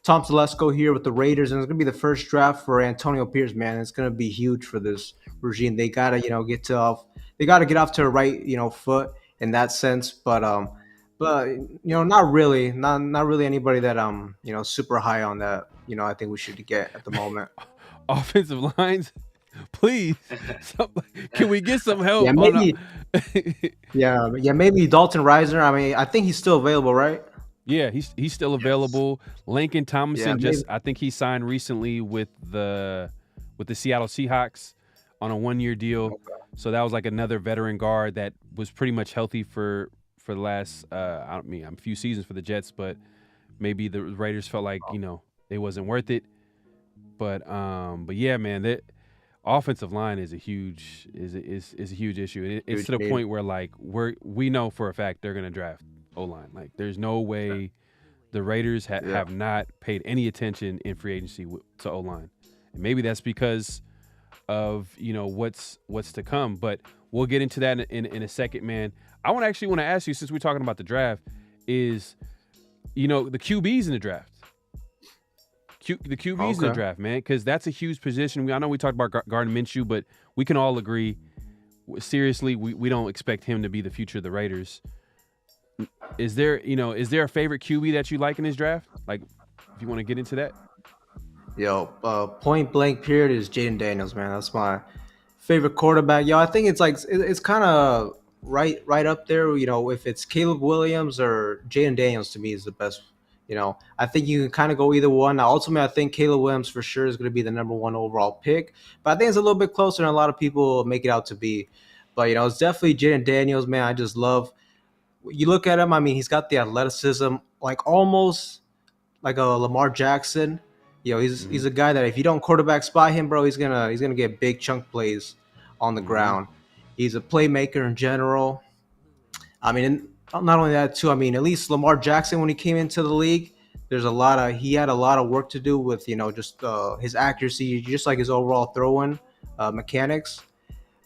Tom Telesco here with the Raiders, and it's going to be the first draft for Antonio Pierce, man. It's going to be huge for this regime. They got to, get off to a right, foot in that sense. But not really anybody that super high on that, I think we should get at the moment. Offensive lines, please. Can we get some help? Yeah, maybe maybe Dalton Reisner. I mean, I think he's still available, right? Yeah, he's still available. Lincoln Thomason, I think he signed recently with the Seattle Seahawks on a 1-year deal. Okay. So that was like another veteran guard that was pretty much healthy for the last a few seasons for the Jets, but maybe the Raiders felt like they wasn't worth it. But yeah, man, that offensive line is a huge issue. It's to the point where like we know for a fact they're gonna draft O-line. Like, there's no way the Raiders have not paid any attention in free agency to O-line. And maybe that's because of, what's to come. But we'll get into that in a second, man. I want to ask you, since we're talking about the draft, is, the QBs in the draft. The QBs in the draft, man, because that's a huge position. I know we talked about Gardner Minshew, but we can all agree, seriously, we don't expect him to be the future of the Raiders. Is there a favorite QB that you like in this draft? Like, if you want to get into that. Yo, point blank period is Jayden Daniels, man. That's my favorite quarterback. Yo, I think it's kind of right up there. If it's Caleb Williams or Jayden Daniels, to me is the best. I think you can kind of go either one. Now, ultimately, I think Caleb Williams for sure is going to be the number 1 overall pick, but I think it's a little bit closer than a lot of people make it out to be. But it's definitely Jayden Daniels, man. I just love. You look at him. I mean, he's got the athleticism, like almost like a Lamar Jackson. He's a guy that if you don't quarterback spy him, bro, he's gonna get big chunk plays on the ground. He's a playmaker in general. I mean, and not only that too. I mean, at least Lamar Jackson when he came into the league, he had a lot of work to do with just his accuracy, just like his overall throwing mechanics.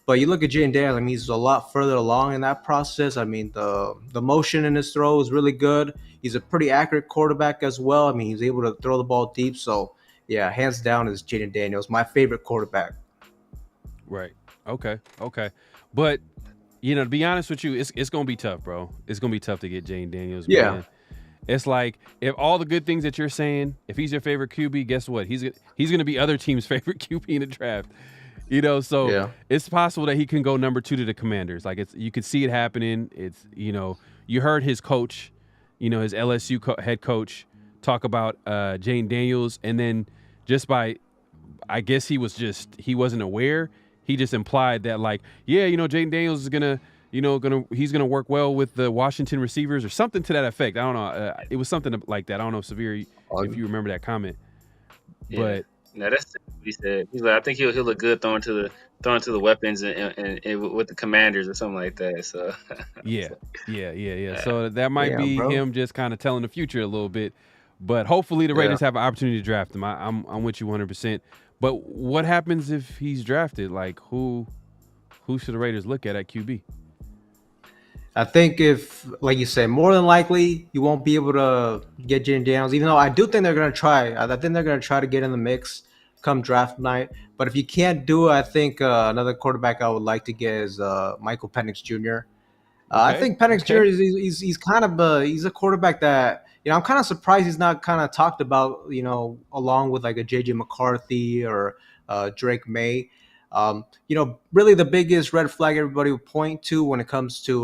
But you look at Jayden Daniels, I mean, he's a lot further along in that process. I mean, the motion in his throw is really good. He's a pretty accurate quarterback as well. I mean, he's able to throw the ball deep. So, yeah, hands down is Jayden Daniels, my favorite quarterback. Right. Okay. But, to be honest with you, it's going to be tough, bro. It's going to be tough to get Jayden Daniels. Yeah. Man. It's like, if all the good things that you're saying, if he's your favorite QB, guess what? He's going to be other teams' favorite QB in the draft. It's possible that he can go number 2 to the Commanders. Like, you could see it happening. It's, you heard his coach, his LSU head coach talk about Jayden Daniels, and then I guess he wasn't aware. He just implied that, like, Jayden Daniels is he's gonna work well with the Washington receivers or something to that effect. I don't know. It was something like that. I don't know, Severe, if you remember that comment, but. No, that's what he said. He's like, I think he'll look good throwing to the weapons and with the Commanders or something like that. So yeah. So that might be him just kind of telling the future a little bit, but hopefully the Raiders have an opportunity to draft him. I'm with you 100%. But what happens if he's drafted? Like, who should the Raiders look at QB? I think if, like you said, more than likely you won't be able to get Jayden Daniels, even though I do think they're going to try. I think they're going to try to get in the mix come draft night. But if you can't do it, I think another quarterback I would like to get is Michael Penix Jr. I think Penix Jr. He's kind of he's a quarterback that I'm kind of surprised he's not kind of talked about along with like a JJ McCarthy or Drake May. Really the biggest red flag everybody would point to when it comes to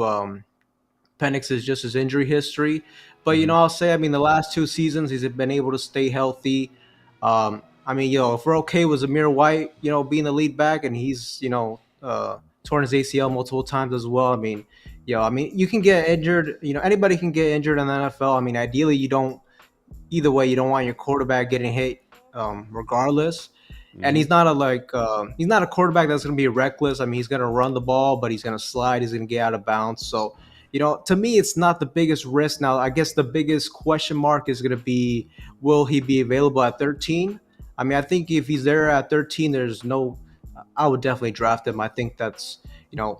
Penix is just his injury history. But, I'll say, the last 2 seasons, he's been able to stay healthy. If we're okay with Zamir White, being the lead back and he's, torn his ACL multiple times as well. You can get injured. Anybody can get injured in the NFL. Ideally, either way, you don't want your quarterback getting hit regardless. And he's not a quarterback that's going to be reckless. He's going to run the ball, but he's going to slide. He's going to get out of bounds. So, to me, it's not the biggest risk. Now, I guess the biggest question mark is going to be, will he be available at 13? I think if he's there at 13, I would definitely draft him. I think that's, the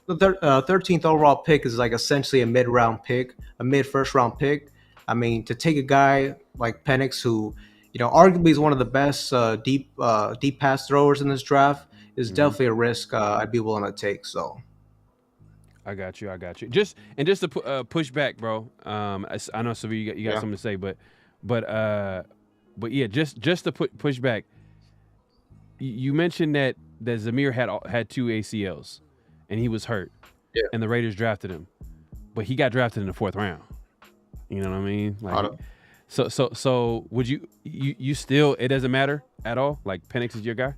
13th overall pick is like essentially a mid-round pick, a mid-first round pick. To take a guy like Penix who, arguably is one of the best deep pass throwers in this draft is definitely a risk I'd be willing to take. So, I got you. Just to push back, bro. I know, Severe, you got something to say, but yeah, just to push back. You mentioned that Zamir had 2 ACLs, and he was hurt, and the Raiders drafted him, but he got drafted in the 4th round. You know what I mean? Like, so would you still? It doesn't matter at all. Like, Penix is your guy.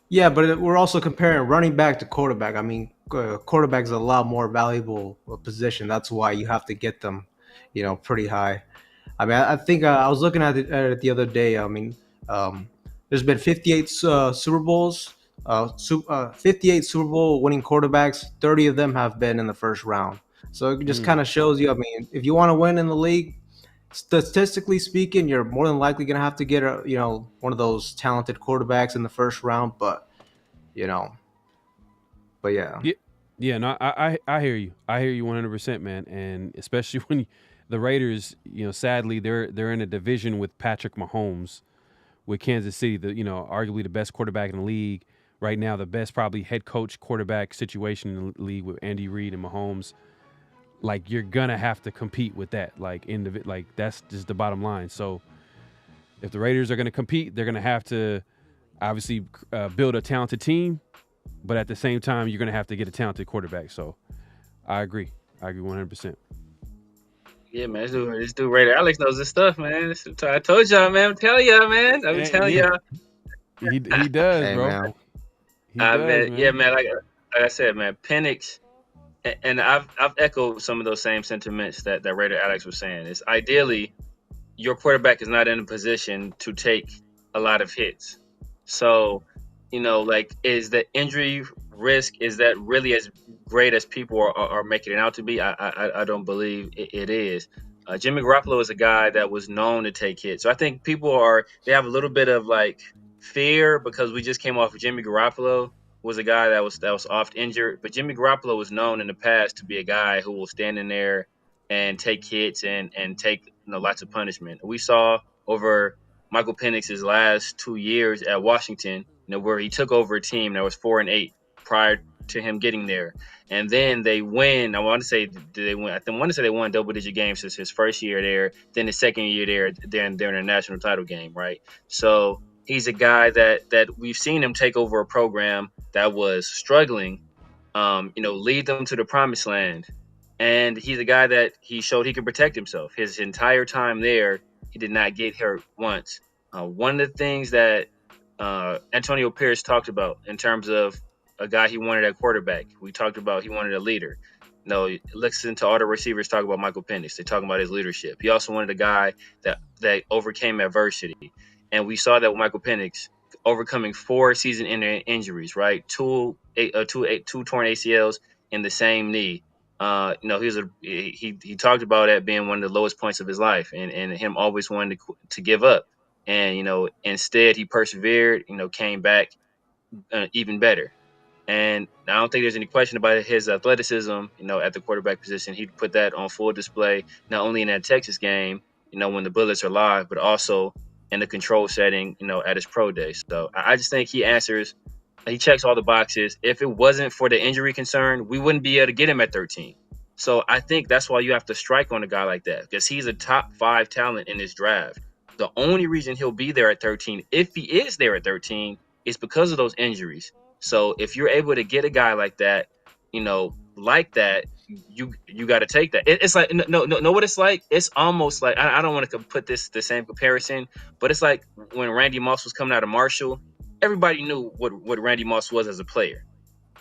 Yeah, but we're also comparing running back to quarterback. Quarterback is a lot more valuable position. That's why you have to get them, pretty high. I think I was looking at it the other day. There's been 58 Super Bowls, 58 Super Bowl winning quarterbacks. 30 of them have been in the 1st round. So it just kind of shows you. If you want to win in the league, statistically speaking, you're more than likely going to have to get one of those talented quarterbacks in the 1st round. But yeah. Yeah, no, I hear you. I hear you 100%, man. And especially when the Raiders, sadly they're in a division with Patrick Mahomes, with Kansas City, arguably the best quarterback in the league right now, the best probably head coach quarterback situation in the league with Andy Reid and Mahomes. Like, you're gonna have to compete with that. Like, that's just the bottom line. So if the Raiders are gonna compete, they're gonna have to obviously build a talented team, but at the same time, you're gonna have to get a talented quarterback. So I agree 100%. Yeah, man, this dude Raider Alex knows his stuff, man. I told y'all, man. I'm telling y'all, man. I'm telling y'all. He does, Hey, bro. man. He does, man. Yeah, man. Like I said, man, Penix, and I've echoed some of those same sentiments that Raider Alex was saying. Is ideally your quarterback is not in a position to take a lot of hits. So, like, is the injury risk, is that really as great as people are making it out to be? I don't believe it is. Jimmy Garoppolo is a guy that was known to take hits. So I think they have a little bit of like fear because we just came off of Jimmy Garoppolo was a guy that was oft injured. But Jimmy Garoppolo was known in the past to be a guy who will stand in there and take hits and take lots of punishment. We saw over Michael Penix's last 2 years at Washington, where he took over a team that was 4-8 prior to him getting there. And then they win. I want to say they won double-digit games since his first year there. Then the second year there, they're in a national title game, right? So he's a guy that we've seen him take over a program that was struggling, lead them to the promised land. And he's a guy that he showed he could protect himself. His entire time there, he did not get hurt once. One of the things that Antonio Pierce talked about in terms of a guy he wanted at quarterback, we talked about he wanted a leader. Listen to all the receivers talk about Michael Penix. They talk about his leadership. He also wanted a guy that overcame adversity. And we saw that with Michael Penix, overcoming 4 season-ending injuries, right? Two torn ACLs in the same knee. He talked about that being one of the lowest points of his life, and him always wanting to give up. And instead he persevered. Came back even better. And I don't think there's any question about his athleticism. At the quarterback position, he put that on full display, not only in that Texas game, when the bullets are live, but also in the control setting, at his pro day. So I just think he checks all the boxes. If it wasn't for the injury concern, we wouldn't be able to get him at 13. So I think that's why you have to strike on a guy like that, because he's a top 5 talent in this draft. The only reason he'll be there at 13, if he is there at 13, is because of those injuries. So if you're able to get a guy like that, you got to take that. It's like, no, what it's like? It's almost like, I don't want to put the same comparison, but it's like when Randy Moss was coming out of Marshall, everybody knew what Randy Moss was as a player.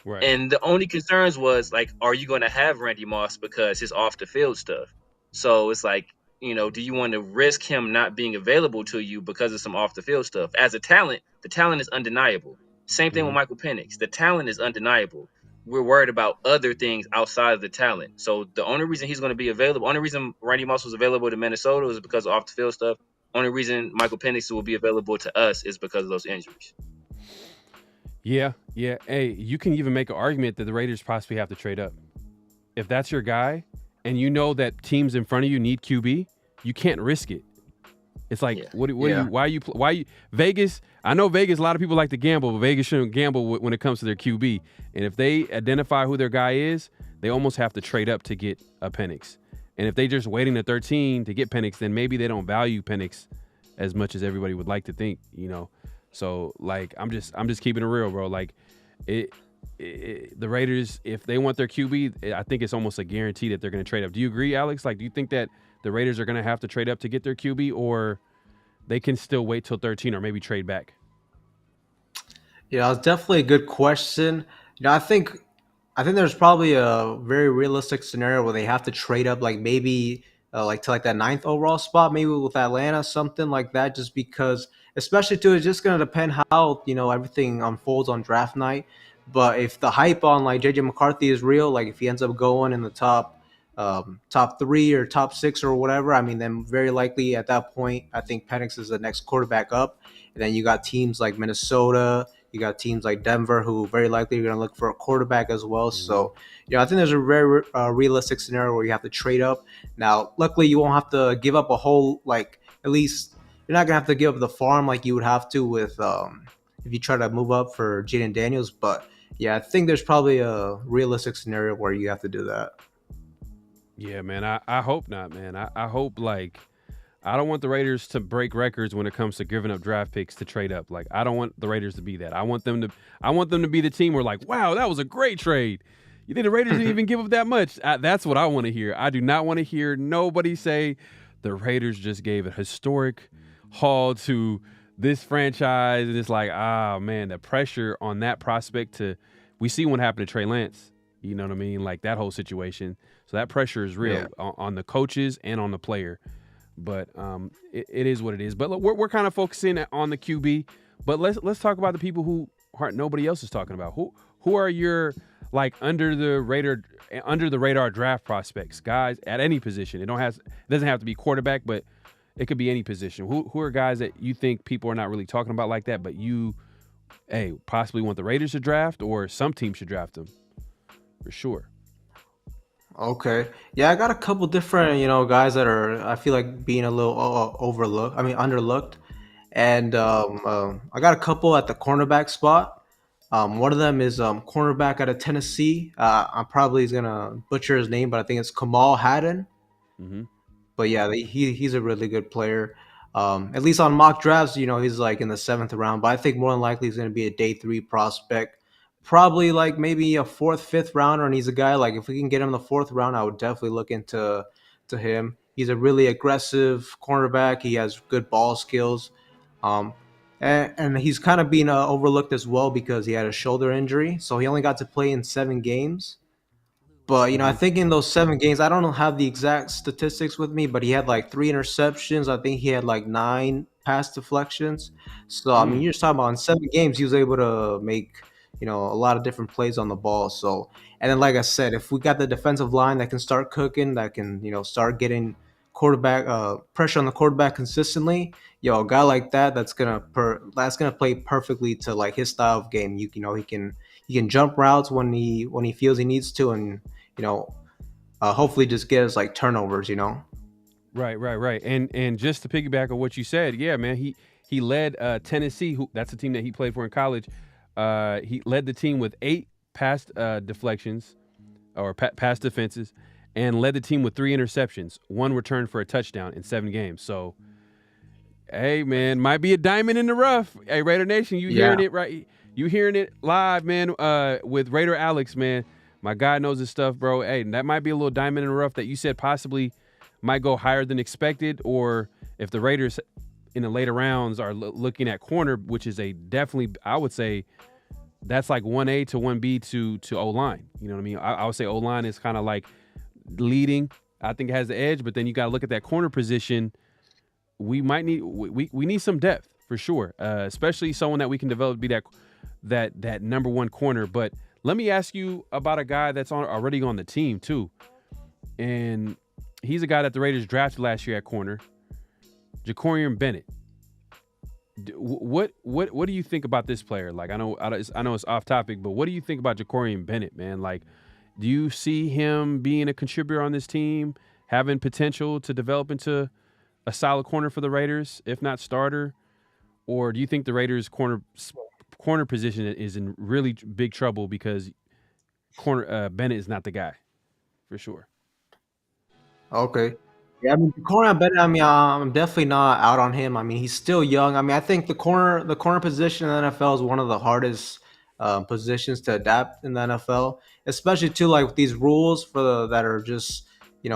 Right. And the only concerns was like, are you going to have Randy Moss because his off the field stuff? So it's like, do you want to risk him not being available to you because of some off the field stuff? As a talent, the talent is undeniable. Same thing with Michael Penix. The talent is undeniable. We're worried about other things outside of the talent. So the only reason he's going to be available, only reason Randy Moss was available to Minnesota is because of off the field stuff. Only reason Michael Penix will be available to us is because of those injuries. Yeah. Hey, you can even make an argument that the Raiders possibly have to trade up. If that's your guy and you know that teams in front of you need QB, you can't risk it. It's like, why you Vegas? I know Vegas, a lot of people like to gamble, but Vegas shouldn't gamble when it comes to their QB. And if they identify who their guy is, they almost have to trade up to get a Penix. And if they just waiting to 13 to get Penix, then maybe they don't value Penix as much as everybody would like to think, So like, I'm just keeping it real, bro. Like the Raiders, if they want their QB, I think it's almost a guarantee that they're going to trade up. Do you agree, Alex? Like, do you think that the Raiders are going to have to trade up to get their QB, or they can still wait till 13 or maybe trade back? Yeah, it's definitely a good question. I think there's probably a very realistic scenario where they have to trade up, like maybe like to like that 9th overall spot, maybe with Atlanta, something like that, just because, especially too, it's just going to depend how, everything unfolds on draft night. But if the hype on like J.J. McCarthy is real, like if he ends up going in the top 3 or top 6 or whatever, I mean, then very likely at that point, I think Penix is the next quarterback up. And then you got teams like Minnesota, You got teams like Denver who very likely are going to look for a quarterback as well. Mhm. So, I think there's a very realistic scenario where you have to trade up. Now, luckily, you won't have to give up a whole, like, at least you're not going to have to give up the farm like you would have to with if you try to move up for Jayden Daniels. But, yeah, I think there's probably a realistic scenario where you have to do that. Yeah, man. I hope not, man. I hope, like, I don't want the Raiders to break records when it comes to giving up draft picks to trade up. Like, I don't want the Raiders to be that. I want them to be the team where, like, wow, that was a great trade. You think the Raiders didn't even give up that much? That's what I want to hear. I do not want to hear nobody say the Raiders just gave a historic haul to this franchise. And it's like, man, the pressure on that prospect we see what happened to Trey Lance. You know what I mean? Like, that whole situation. So that pressure is real on the coaches and on the player. But it is what it is. But look, we're kind of focusing on the QB. But let's talk about the people who nobody else is talking about. Who are your, like, under the radar draft prospects, guys at any position? It doesn't have to be quarterback, but it could be any position. Who are guys that you think people are not really talking about like that, but you possibly want the Raiders to draft, or some team should draft them for sure? Okay. Yeah, I got a couple different, guys that are, I feel like, being a little underlooked. And I got a couple at the cornerback spot. One of them is cornerback out of Tennessee. I'm probably going to butcher his name, but I think it's Kamal Haddon. Mm-hmm. But yeah, he's a really good player. At least on mock drafts, he's like in the 7th round. But I think more than likely he's going to be a day 3 prospect. Probably like maybe a 4th, 5th rounder, and he's a guy like if we can get him in the 4th round, I would definitely look into him. He's a really aggressive cornerback. He has good ball skills, and he's kind of being overlooked as well because he had a shoulder injury, so he only got to play in 7 games. But I think in those 7 games, I don't have the exact statistics with me, but he had like 3 interceptions. I think he had like 9 pass deflections. So I mean, you're just talking about in 7 games, he was able to make a lot of different plays on the ball. So, and then like I said, if we got the defensive line that can start cooking, that can start getting quarterback pressure on the quarterback consistently, a guy like that's gonna play perfectly to like his style of game. He can jump routes when he feels he needs to, and hopefully just get us like turnovers. Right. And just to piggyback on what you said, yeah, man, he led Tennessee. That's the team that he played for in college. He led the team with 8 pass deflections or pass defenses, and led the team with 3 interceptions, 1 return for a touchdown in 7 games. So, hey, man, might be a diamond in the rough. Hey, Raider Nation, hearing it right? You hearing it live, man, with Raider Alex, man. My guy knows his stuff, bro. Hey, that might be a little diamond in the rough that you said possibly might go higher than expected, or if the Raiders in the later rounds are looking at corner, which is definitely, I would say, that's like 1A to 1B to O-line. You know what I mean? I would say O-line is kind of like leading. I think it has the edge, but then you got to look at that corner position. We might need we need some depth for sure, especially someone that we can develop to be that number 1 corner. But let me ask you about a guy that's already on the team too, and he's a guy that the Raiders drafted last year at corner, Jacorian Bennett. What do you think about this player? Like, I know it's off topic, but what do you think about Jacorian Bennett, man? Like, do you see him being a contributor on this team, having potential to develop into a solid corner for the Raiders, if not starter? Or do you think the Raiders corner position is in really big trouble because Bennett is not the guy, for sure? Okay. Yeah, I mean, the corner Bennett, I'm definitely not out on him. I mean, he's still young. I mean, I think the corner position in the NFL is one of the hardest positions to adapt in the NFL, especially to like these rules that are just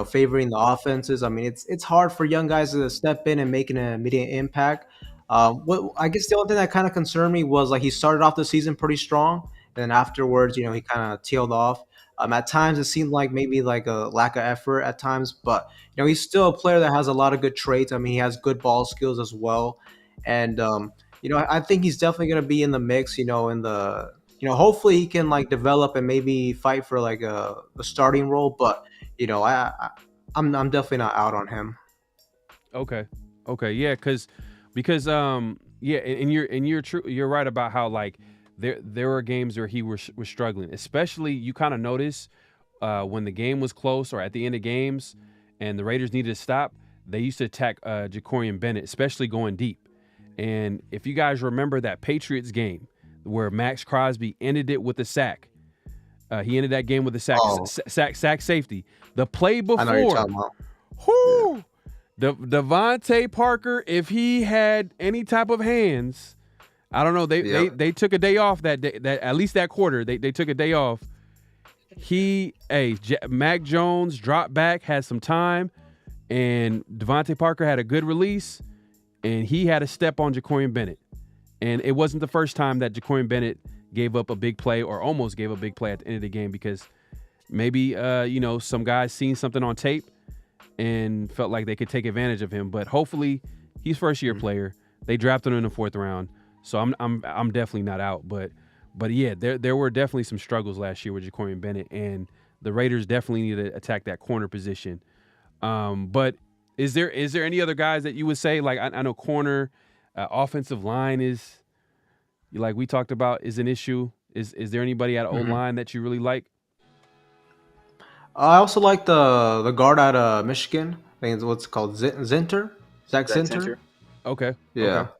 favoring the offenses. I mean, it's hard for young guys to step in and make an immediate impact. What I guess the only thing that kind of concerned me was like he started off the season pretty strong, and then afterwards, he kind of tailed off. At times, it seemed like maybe like a lack of effort at times, but he's still a player that has a lot of good traits. I mean, he has good ball skills as well, and I think he's definitely going to be in the mix. In the hopefully he can like develop and maybe fight for like a starting role. But I'm definitely not out on him. Okay, yeah, because and you're true. You're right about how like there were games where he was struggling. Especially, you kind of notice when the game was close or at the end of games and the Raiders needed to stop, they used to attack Jacorian Bennett, especially going deep. And if you guys remember that Patriots game where Max Crosby ended it with a sack, he ended that game with a sack safety. The play before, I know you're talking about. Whoo, Devontae Parker, if he had any type of hands, I don't know. They took a day off that day. That at least that quarter, they took a day off. Mac Jones dropped back, had some time, and Devontae Parker had a good release, and he had a step on Jacorian Bennett. And it wasn't the first time that Jacorian Bennett gave up a big play or almost gave a big play at the end of the game because maybe some guys seen something on tape and felt like they could take advantage of him. But hopefully, he's first-year player. They drafted him in the 4th round, so I'm definitely not out. But yeah, there were definitely some struggles last year with Jacorian Bennett, and the Raiders definitely need to attack that corner position. But is there any other guys that you would say, like I know corner, offensive line is, like we talked about, is an issue. Is there anybody at O-line that you really like? I also like the guard out of Michigan. I think it's what's it called, Zinter? Zach Zinter? Okay. Yeah. Okay.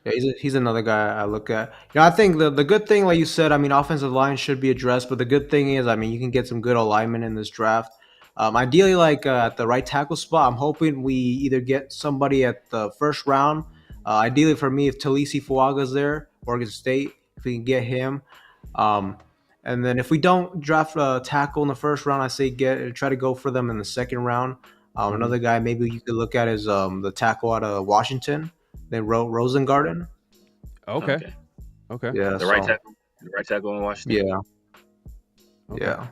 Yeah, he's another guy I look at. I think the good thing, like you said, offensive line should be addressed, but the good thing is, you can get some good alignment in this draft. Ideally, at the right tackle spot, I'm hoping we either get somebody at the 1st round. Ideally for me, if Talisi Fuaga's there, Oregon State, if we can get him. And then if we don't draft a tackle in the 1st round, I say try to go for them in the 2nd round. Another guy maybe you could look at is the tackle out of Washington, then Rosengarten. Okay. Yeah, the right tackle in Washington. Yeah. Okay. Yeah.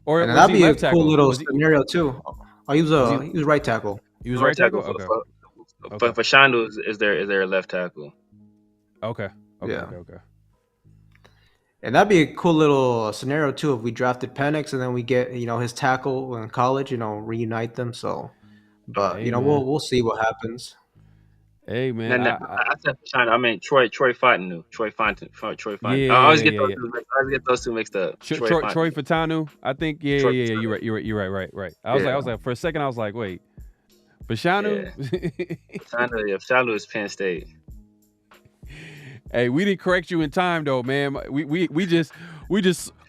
Or and that'd be a tackle? cool little scenario too. Oh, he was right tackle. He was right tackle. Okay. But for Shandu, is there a left tackle? Okay. Yeah. Okay. And that'd be a cool little scenario too if we drafted Penix and then we get his tackle in college, reunite them. So, but we'll see what happens. Hey man, I said China. I mean Troy Fontenot. Troy Fontenot. Yeah, I always get those two mixed up. Troy Fontenot. I think yeah. You're right. I was like for a second I was like, wait, Fashanu? Fashanu is Penn State. Hey, we didn't correct you in time though, man. We just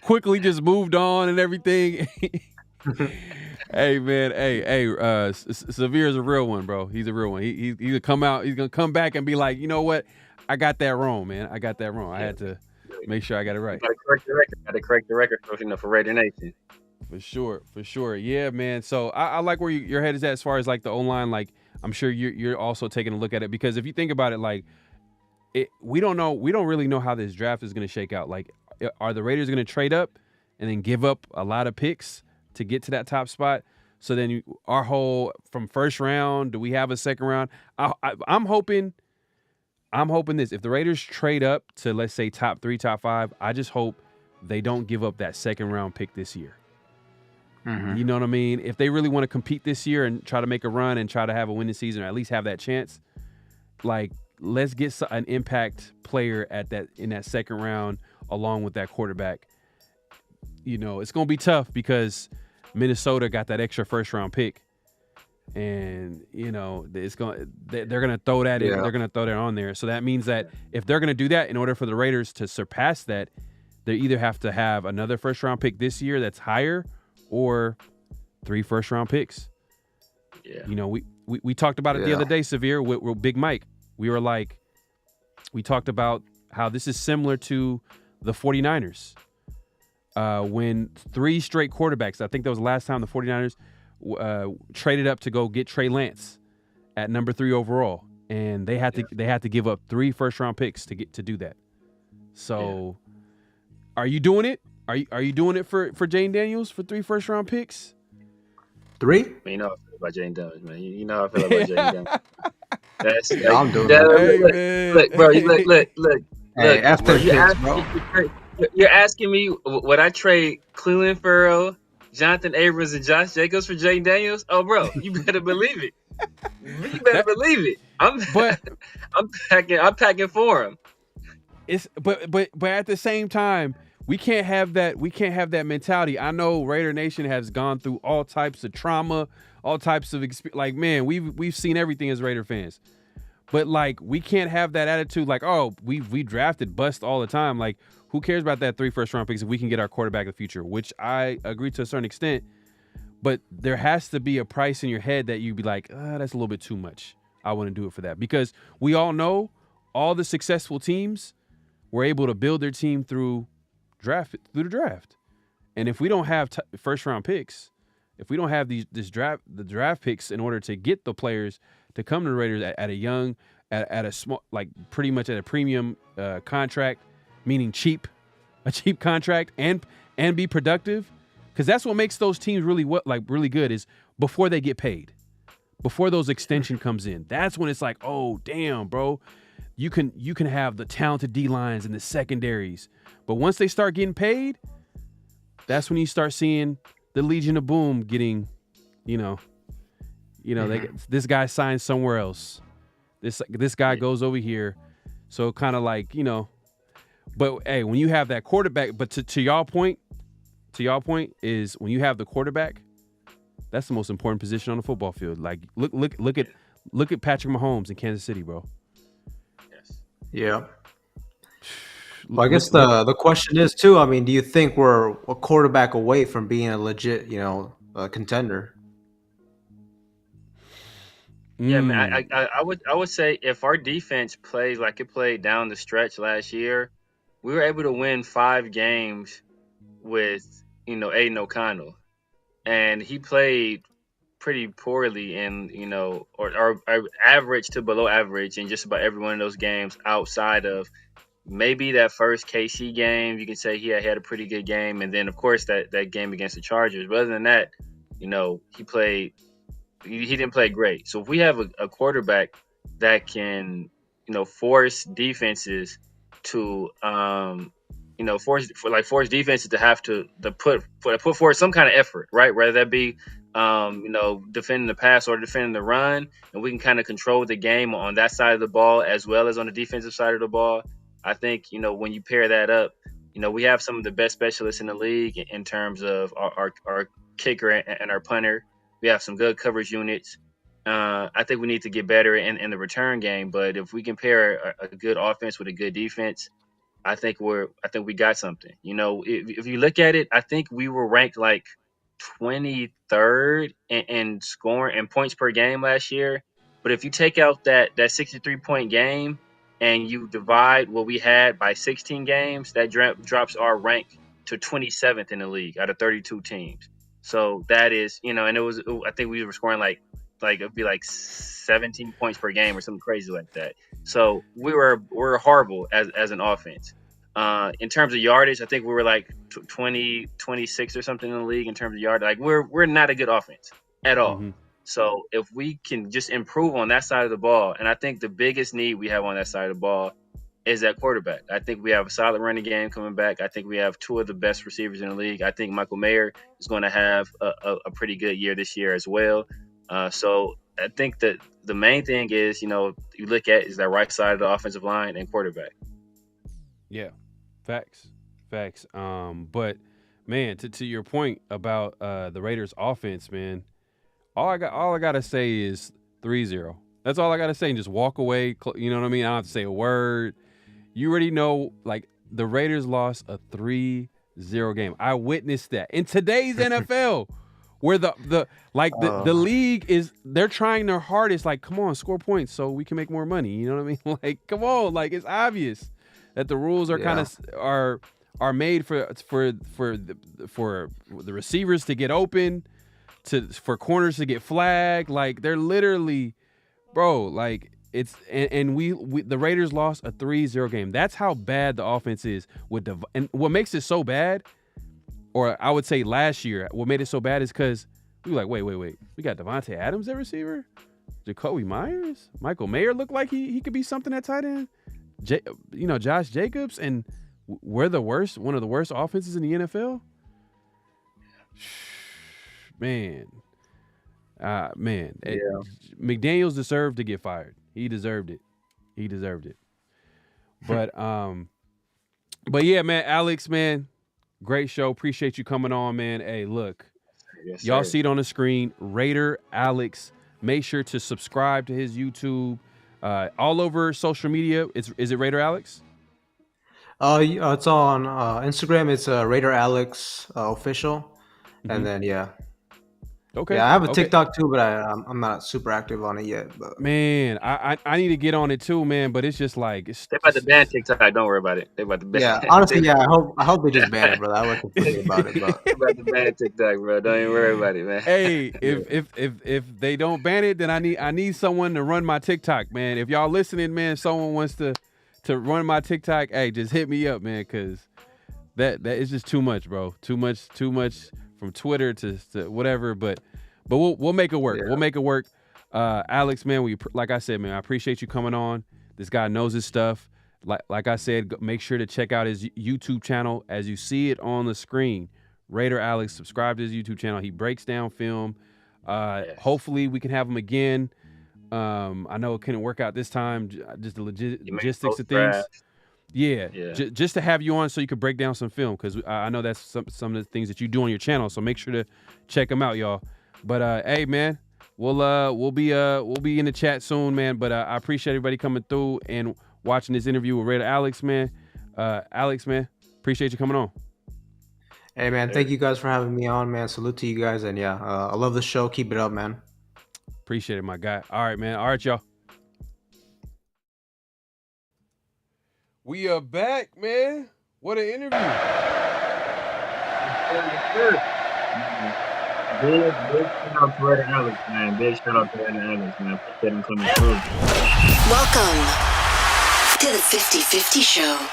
quickly just moved on and everything. Hey man, Severe's a real one, bro. He's a real one. He's gonna come back and be like, you know what? I got that wrong, man. I got that wrong. I had to make sure I got it right. Got to correct the record for Raider Nation. For sure. Yeah, man. So I like where your head is at as far as like the O-line. Like I'm sure you're also taking a look at it because if you think about it, like we don't really know how this draft is gonna shake out. Like, are the Raiders gonna trade up and then give up a lot of picks to get to that top spot? So then our whole from 1st round, do we have a 2nd round? I'm hoping this. If the Raiders trade up to, let's say, top 3, top 5, I just hope they don't give up that 2nd round pick this year. Mm-hmm. You know what I mean? If they really want to compete this year and try to make a run and try to have a winning season or at least have that chance, like let's get an impact player in that 2nd round along with that quarterback. It's going to be tough because Minnesota got that extra 1st round pick, and they're going to throw that in. They're going to throw that on there. So that means that if they're going to do that, in order for the Raiders to surpass that, they either have to have another 1st round pick this year that's higher, or 3 1st round picks. Yeah. We talked about it the other day, Severe, with Big Mike. We talked about how this is similar to the 49ers. When 3 straight quarterbacks, I think that was the last time the 49ers traded up to go get Trey Lance at number 3 overall, and they had to give up 3 1st round picks to do that. So, are you doing it? Are you doing it for Jayden Daniels for 3 1st round picks? 3? You know how I feel about Jayden Daniels, man. You know how I feel about Jayden Daniels. I'm doing it. Hey, look, bro. Look. Hey, after picks, bro. You're asking me would I trade Cleveland Farrell, Jonathan Abrams, and Josh Jacobs for Jayden Daniels? Oh, bro, you better believe it. I'm packing for him. but at the same time, we can't have that mentality. I know Raider Nation has gone through all types of trauma, all types of like, man, we've seen everything as Raider fans. But like, we can't have that attitude like, oh, we drafted bust all the time. Like, who cares about that 3 first-round picks if we can get our quarterback in the future? Which I agree to a certain extent. But there has to be a price in your head that you'd be like, that's a little bit too much. I wouldn't do it for that. Because we all know all the successful teams were able to build their team through the draft. And if we don't have first-round picks, if we don't have the draft picks in order to get the players to come to the Raiders at a small, like pretty much at a premium contract, meaning a cheap contract, and be productive, because that's what makes those teams really good is before they get paid, before those extension comes in. That's when it's like, oh damn, bro, you can have the talented D lines and the secondaries, but once they start getting paid, that's when you start seeing the Legion of Boom getting, this guy signs somewhere else. This guy goes over here. So kind of like, but hey, when you have that quarterback, but to y'all point is when you have the quarterback, that's the most important position on the football field. Like look at Patrick Mahomes in Kansas City, bro. Yes. Yeah. Well, I guess the question is too. I mean, do you think we're a quarterback away from being a legit, contender? Yeah, man. I would say if our defense plays like it played down the stretch last year, we were able to win 5 games with Aiden O'Connell, and he played pretty poorly in or average to below average in just about every one of those games outside of maybe that first KC game. You can say he had a pretty good game, and then of course that game against the Chargers. But other than that, he didn't play great. So if we have a quarterback that can force defenses to force defenses to have to put forward some kind of effort, right? Whether that be defending the pass or defending the run, and we can kind of control the game on that side of the ball as well as on the defensive side of the ball. I think when you pair that up, we have some of the best specialists in the league in terms of our kicker and our punter. We have some good coverage units. I think we need to get better in the return game, but if we can pair a good offense with a good defense, I think we got something. If you look at it, I think we were ranked like 23rd in scoring and points per game last year. But if you take out that 63-point game and you divide what we had by 16 games, that drops our rank to 27th in the league out of 32 teams. So that is, and I think we were scoring like it'd be like 17 points per game or something crazy like that. So we're horrible as an offense. In terms of yardage, I think we were like 26 or something in the league in terms of yardage. Like we're not a good offense at all. Mm-hmm. So if we can just improve on that side of the ball, and I think the biggest need we have on that side of the ball is that quarterback. I think we have a solid running game coming back. I think we have 2 of the best receivers in the league. I think Michael Mayer is going to have a pretty good year this year as well. So I think that the main thing is, you look at is that right side of the offensive line and quarterback. Yeah, facts. But man, to your point about the Raiders offense, man, all I gotta say is 3-0. That's all I gotta say, and just walk away. You know what I mean? I don't have to say a word. You already know, like, the Raiders lost a 3-0 game. I witnessed that in today's NFL, where the league is, they're trying their hardest. Like, come on, score points so we can make more money. You know what I mean? Like, come on, like, it's obvious that the rules are kind of are made for the receivers to get open, for corners to get flagged. Like, they're literally, bro, like, it's and we the Raiders lost a 3-0 game. That's how bad the offense is and what makes it so bad, or I would say last year, what made it so bad is because we were like, wait, we got Devontae Adams at receiver, Jacoby Myers, Michael Mayer looked like he could be something at tight end, Josh Jacobs, and we're one of the worst offenses in the NFL. Man. McDaniels deserved to get fired. He deserved it. But But yeah, man, Alex, man, great show. Appreciate you coming on, man. Hey, look, Yes, y'all sir. see it on the screen. Raider Alex. Make sure to subscribe to his YouTube. All over social media. Is it Raider Alex? It's on Instagram. It's Raider Alex official, and then Okay. I have a Okay. TikTok too, but I'm not super active on it yet. But Man, I need to get on it too, man. But it's just like They about to ban TikTok. Don't worry about it. They about to ban. yeah, honestly, yeah, I hope they just ban it, brother. I wasn't thinking about it, but They about to ban TikTok, bro. Don't even worry about it, man. Hey, if they don't ban it, then I need someone to run my TikTok, man. If y'all listening, man, someone wants to run my TikTok, hey, just hit me up, man, because that is just too much, bro. Too much from Twitter to whatever. But we'll make it work. Yeah. We'll make it work. Alex, man, like I said, man, I appreciate you coming on. This guy knows his stuff. Like I said, make sure to check out his YouTube channel as you see it on the screen. Raider Alex, subscribe to his YouTube channel. He breaks down film. Yes. Hopefully we can have him again. I know it couldn't work out this time, just the logistics of things. Yeah. Just to have you on so you could break down some film, because I know that's some of the things that you do on your channel. So make sure to check them out, y'all. But hey, man, we'll be in the chat soon, man. But I appreciate everybody coming through and watching this interview with Raider Alex, man. Alex, man, appreciate you coming on. hey, man, thank you guys for having me on, man. Salute to you guys, and I love the show. Keep it up, man. Appreciate it, my guy. All right, man. All right, y'all. We are back, man. What an interview. Big shout out to Raider Alex, man. Big shout out to Raider Alex, man. Appreciate him coming through. Welcome to the 50/50 Show.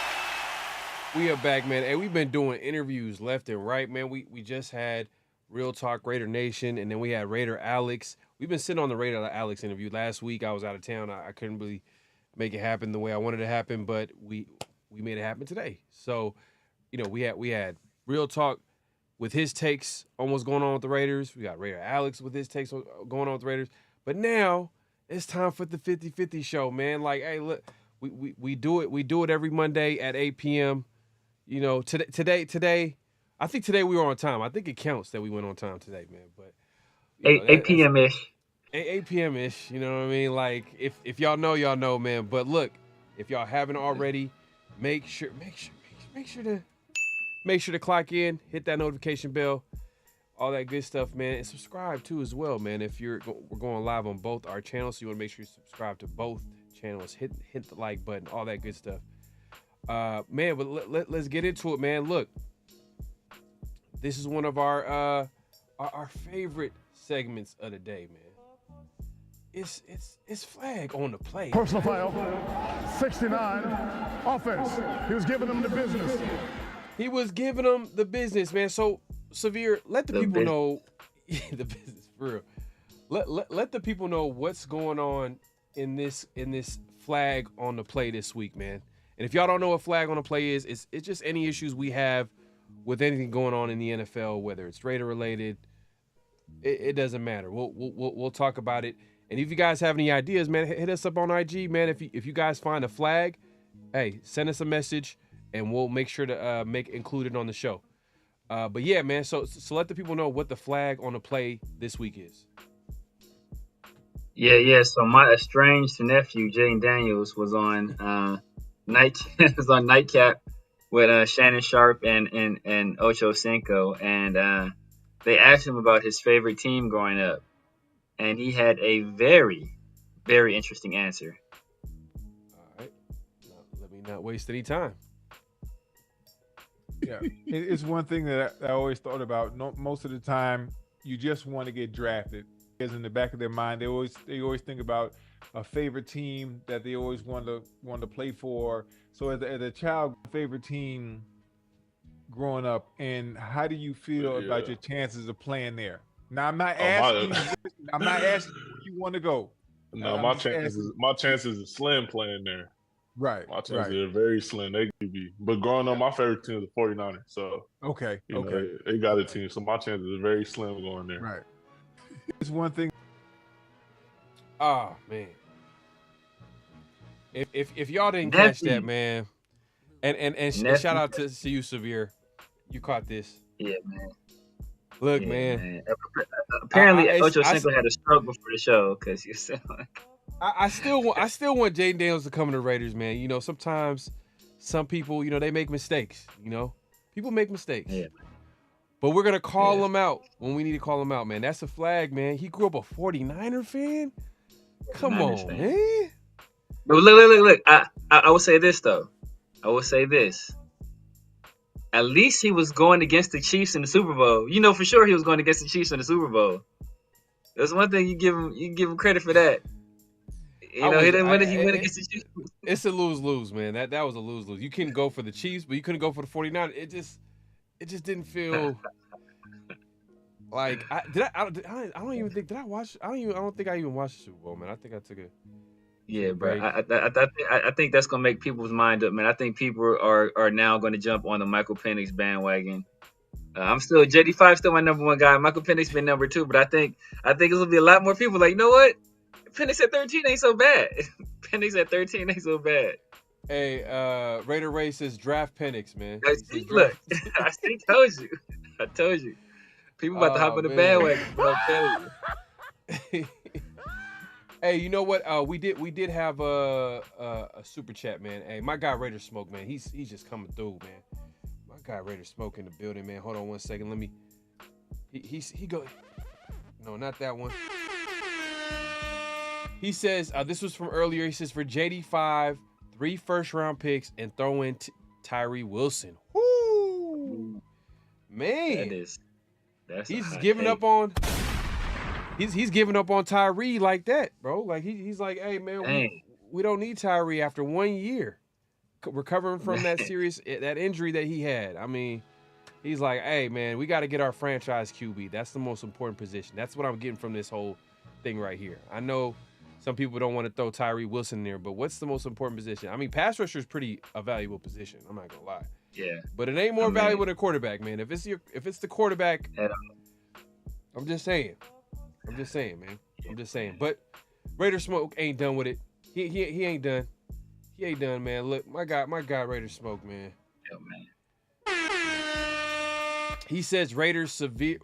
We are back, man. Hey, we've been doing interviews left and right, man. We just had Real Talk Raider Nation, and then we had Raider Alex. We've been sitting on the Raider Alex interview. Last week I was out of town. I couldn't really make it happen the way I wanted it to happen, but we made it happen today. So, we had Real Talk with his takes on what's going on with the Raiders. We got Raider Alex with his takes on going on with the Raiders. But now it's time for the 50/50 show, man. Like, hey, look, we do it every Monday at 8 p.m. Today, I think today we were on time. I think it counts that we went on time today, man. But 8 p.m. ish. 8 p.m. ish. You know what I mean? Like, if y'all know, y'all know, man. But look, if y'all haven't already, make sure to clock in, hit that notification bell, all that good stuff, man, and subscribe too as well, man. If we're going live on both our channels, so you want to make sure you subscribe to both channels, hit the like button, all that good stuff. Man, but let's get into it, man. Look, this is one of our favorite segments of the day, man. It's flag on the play. Personal foul, 69, offense. He was giving them the business. He was giving them the business, man. So, Severe, let the people know the business, for real. Let the people know what's going on in this flag on the play this week, man. And if y'all don't know what flag on the play is, it's just any issues we have with anything going on in the NFL, whether it's Raider related. It doesn't matter. We'll talk about it. And if you guys have any ideas, man, hit us up on IG, man. If you guys find a flag, hey, send us a message, and we'll make sure to include it on the show. But yeah, man. So let the people know what the flag on the play this week is. Yeah. So my estranged nephew, Jayden Daniels, was on Nightcap with Shannon Sharp and Ocho Cinco, and they asked him about his favorite team growing up, and he had a very, very interesting answer. All right, let me not waste any time. Yeah, it's one thing that I always thought about. Most of the time, you just want to get drafted. Because in the back of their mind, they always think about a favorite team that they always want to play for. So as a child, favorite team growing up, and how do you feel about your chances of playing there? Now I'm not asking where you want to go. No, my chances are slim playing there. Right. My chances are very slim. They could be. But growing up, my favorite team is the 49ers. So okay. They got a team. So my chances are very slim going there. Right. It's one thing. Oh man. If y'all didn't catch that, man, And shout out to you, Severe. You caught this. Yeah, man. Look, Yeah, man. Apparently, Ocho Cinco had a stroke before the show because you said like. I still want Jayden Daniels to come to the Raiders, man. You know, sometimes some people, you know, they make mistakes. You know, people make mistakes. Yeah. But we're gonna call him out when we need to call him out, man. That's a flag, man. He grew up a 49er fan. Come on, man. But look. I will say this though. At least he was going against the Chiefs in the Super Bowl. You know for sure he was going against the Chiefs in the Super Bowl. That's one thing you give him credit for that. You know, he didn't win it. He went against the Chiefs. It's a lose-lose, man. That was a lose-lose. You couldn't go for the Chiefs, but you couldn't go for the 49ers. It just didn't feel like I don't even think did I watch. I don't think I even watched the Super Bowl, man. I think I took a bro. I think that's gonna make people's mind up, man. I think people are now gonna jump on the Michael Penix bandwagon. I'm still JD5, still my number one guy. Michael Penix been number 2, but I think it's gonna be a lot more people like, you know what? Penix at 13 ain't so bad. Penix at 13 ain't so bad. Hey, Raider Ray says draft Penix, man. Look, I told you. People about to hop on the bandwagon. I'm telling you. Hey, you know what? We did have a super chat, man. Hey, my guy Raider Smoke, man. He's just coming through, man. My guy Raider Smoke in the building, man. Hold on one second. Let me. He go. No, not that one. He says this was from earlier. He says for JD5, 3 first-round picks and throw in Tyree Wilson. Woo, man. That's he's giving up on. He's giving up on Tyree like that, bro. Like he's like, hey man, we don't need Tyree after 1 year recovering from that injury that he had. I mean, he's like, hey man, we got to get our franchise QB. That's the most important position. That's what I'm getting from this whole thing right here. I know some people don't want to throw Tyree Wilson in there, but what's the most important position? I mean, pass rusher is pretty a valuable position. I'm not gonna lie. Yeah. But it ain't more valuable than quarterback, man. If it's the quarterback, I'm just saying, man. I'm just saying. But Raider Smoke ain't done with it. He ain't done. He ain't done, man. Look, my guy Raider Smoke, man. Yo, man. He says Raiders Severe.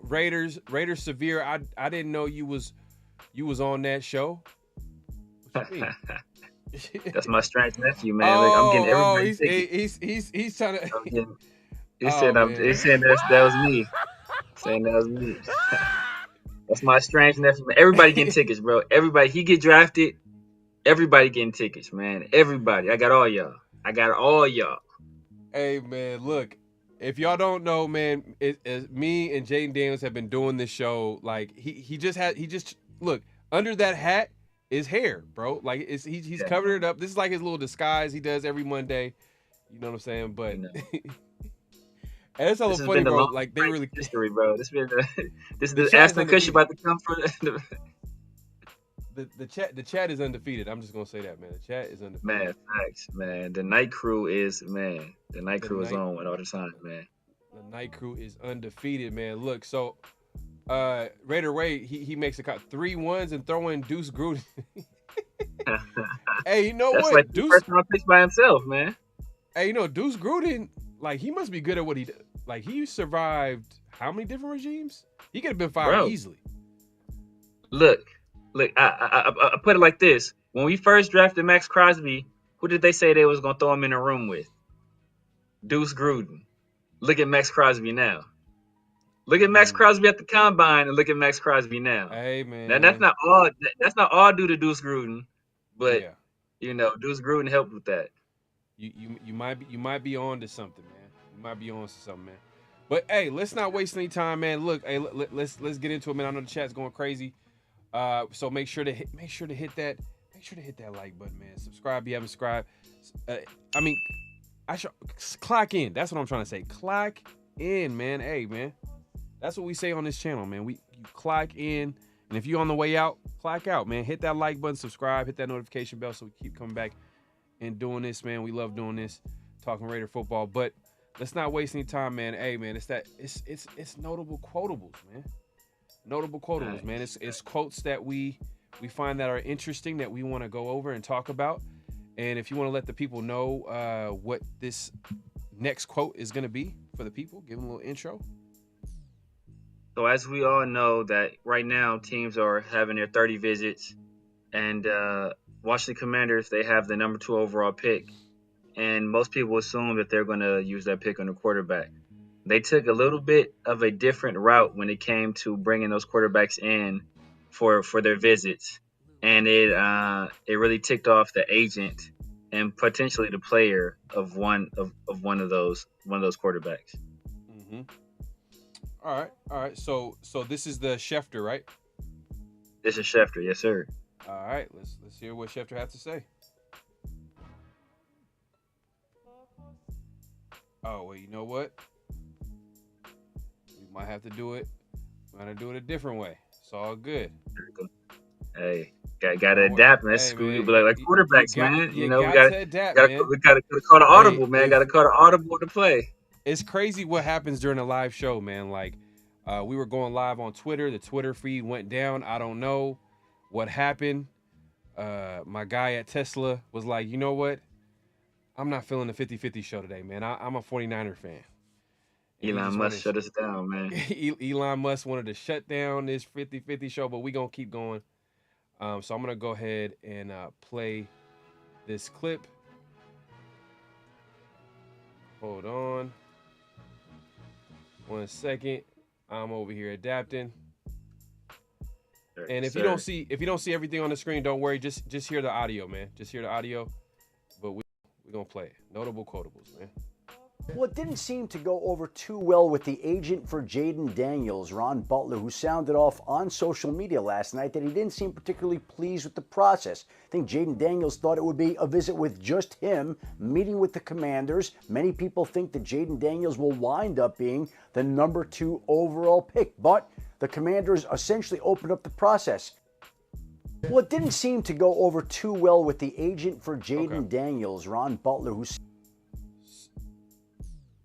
I didn't know you was on that show. What you mean? That's my strange nephew, man. Like, I'm getting everybody. He's trying to. He's saying that was me. Saying that was me. That's my strange nephew, man. Everybody getting tickets, bro. Everybody. He get drafted. Everybody getting tickets, man. Everybody. I got all y'all. Hey, man. Look, if y'all don't know, man, me and Jayden Daniels have been doing this show. Like he just look under that hat. Is hair, bro. Like he's covered it up. This is like his little disguise he does every Monday. You know what I'm saying? But it's all funny, bro. Like they really history, bro. This is the Aston Kutcher about to come for the chat is undefeated. I'm just gonna say that, man. The chat is undefeated. Man, facts, man. The night crew is on all the time, man. The night crew is undefeated, man. Look, so Raider Ray, he makes a cut 3 1s and throw in Deuce Gruden. Hey, you know That's what? Like Deuce first round pitch by himself, man. Hey, you know Deuce Gruden, like he must be good at what he did. Like he survived how many different regimes? He could have been fired easily. Look, I put it like this: when we first drafted Max Crosby, who did they say they was gonna throw him in a room with? Deuce Gruden. Look at Max Crosby now. Look at Max Crosby at the combine and look at Max Crosby now. Hey man. Now that's not all due to Deuce Gruden, but you know, Deuce Gruden helped with that. You might be on to something, man. You might be on to something, man. But hey, let's not waste any time, man. Look, hey, let's get into it, man. I know the chat's going crazy. So make sure to hit that like button, man. Subscribe if you haven't subscribed. I should clock in. That's what I'm trying to say. Clock in, man. Hey, man. That's what we say on this channel, man. You clock in, and if you're on the way out, clock out, man. Hit that like button, subscribe, hit that notification bell so we keep coming back and doing this, man. We love doing this, talking Raider football. But let's not waste any time, man. Hey, man, it's notable quotables, man. Notable quotables, man. It's quotes that we find that are interesting that we want to go over and talk about. And if you want to let the people know what this next quote is going to be for the people, give them a little intro. So as we all know that right now teams are having their 30 visits, and Washington Commanders, they have the number 2 overall pick. And most people assume that they're going to use that pick on the quarterback. They took a little bit of a different route when it came to bringing those quarterbacks in for their visits. And it really ticked off the agent and potentially the player of one of those quarterbacks. Mm-hmm. All right. So this is the Schefter, right? This is Schefter, yes, sir. All right, let's hear what Schefter has to say. Oh, well, you know what? We might have to do it. We're gonna do it a different way. It's all good. Hey, gotta adapt, man. Hey, Screw you, man, but like quarterbacks, you got- man. you You know, we got gotta to adapt, gotta man. we gotta call the audible, man. If- Gotta call the audible to play. It's crazy what happens during a live show, man. Like, we were going live on Twitter. The Twitter feed went down. I don't know what happened. My guy at Tesla was like, you know what? I'm not feeling the 50-50 show today, man. I'm a 49er fan. And Elon Musk shut us down, man. Elon Musk wanted to shut down this 50-50 show, but we gonna keep going. So I'm gonna go ahead and play this clip. Hold on. 1 second. I'm over here adapting. And if you don't see everything on the screen, don't worry. Just hear the audio, man. Just hear the audio. But we're gonna play it. Notable quotables, man. Well, it didn't seem to go over too well with the agent for Jayden Daniels, Ron Butler, who sounded off on social media last night that he didn't seem particularly pleased with the process. I think Jayden Daniels thought it would be a visit with just him, meeting with the Commanders. Many people think that Jayden Daniels will wind up being the number 2 overall pick, but the Commanders essentially opened up the process. Well, it didn't seem to go over too well with the agent for Jayden Daniels, Ron Butler, who...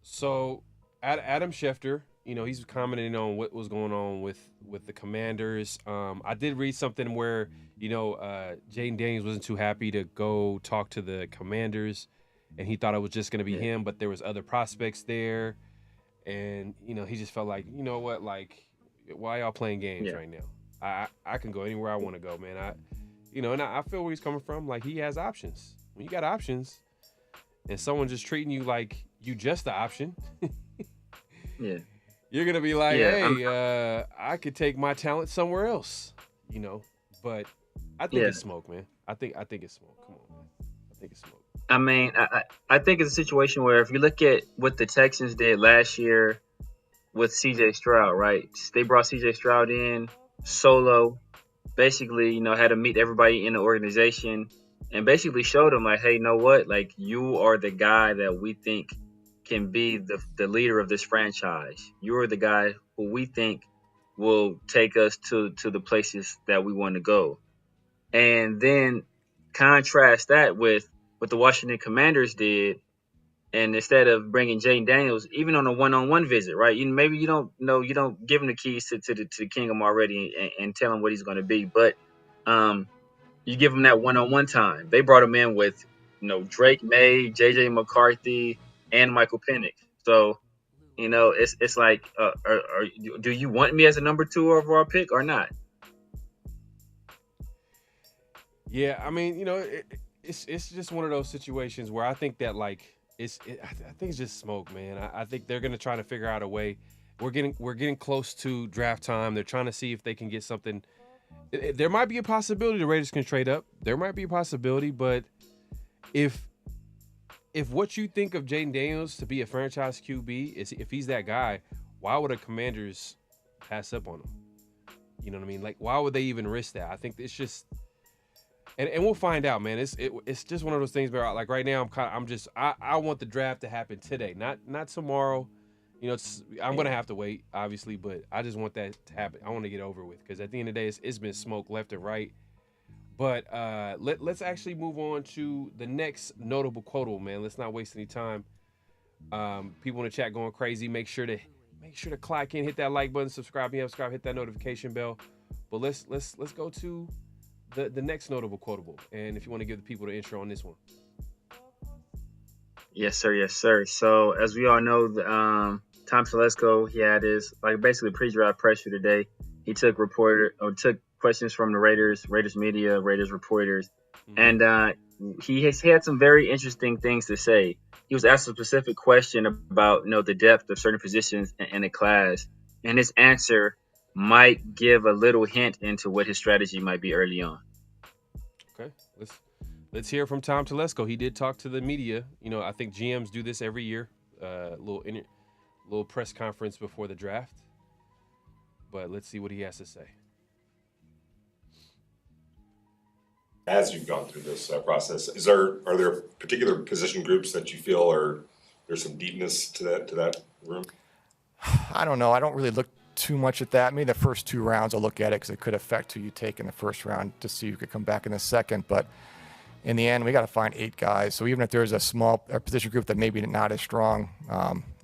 So, Adam Schefter, he's commenting on what was going on with the Commanders. I did read something where, Jayden Daniels wasn't too happy to go talk to the Commanders, and he thought it was just going to be him, but there was other prospects there, and he just felt like, you know what, like, why y'all playing games right now? I can go anywhere I want to go, man. And I feel where he's coming from. Like, he has options. When you got options, and someone just treating you like you just the option, you're gonna be like, hey, I could take my talent somewhere else, But I think it's smoke, man. I think it's smoke. Come on, man. I think it's smoke. I mean, I think it's a situation where if you look at what the Texans did last year with C.J. Stroud, right? They brought C.J. Stroud in solo, basically, had to meet everybody in the organization and basically showed them like, hey, you know what? Like, you are the guy that we think can be the leader of this franchise. You are the guy who we think will take us to the places that we want to go. And then contrast that with what the Washington Commanders did. And instead of bringing Jayden Daniels, even on a one-on-one visit, right? Maybe you don't give him the keys to the kingdom already and tell him what he's going to be. But you give him that one-on-one time. They brought him in with, Drake May, J.J. McCarthy, and Michael Penix. So, it's like, do you want me as a number 2 overall pick or not? Yeah, I mean, it's just one of those situations where I think that I think it's just smoke, man. I think they're gonna try to figure out a way. We're getting close to draft time. They're trying to see if they can get something. There might be a possibility the Raiders can trade up. There might be a possibility, but if what you think of Jayden Daniels to be a franchise QB is if he's that guy, why would the Commanders pass up on him? You know what I mean? Like, why would they even risk that? I think it's just, and we'll find out, man. It's just one of those things where, like, right now I want the draft to happen today, not tomorrow. I'm gonna have to wait, obviously, but I just want that to happen. I want to get over with because at the end of the day, it's been smoke left and right. But let's actually move on to the next notable quotable, man. Let's not waste any time. People in the chat going crazy. Make sure to clock in, hit that like button, subscribe, hit that notification bell. But let's go to the next notable quotable, and if you want to give the people the intro on this one. Yes, sir. Yes, sir. So as we all know, Tom Telesco, he had his basically pre-draft pressure today. He took questions from the Raiders media, Raiders reporters, and he has had some very interesting things to say. He was asked a specific question about the depth of certain positions in a class, and his answer might give a little hint into what his strategy might be early on. Okay, let's hear from Tom Telesco. He did talk to the media. I think GMs do this every year, little press conference before the draft. But let's see what he has to say. As you've gone through this process, are there particular position groups that you feel there's some deepness to that room? I don't know. I don't really look too much at that. Maybe the first 2 rounds I'll look at it because it could affect who you take in the first round to see who could come back in the second. But in the end, we got to find 8 guys. So even if there's a small position group that maybe not as strong,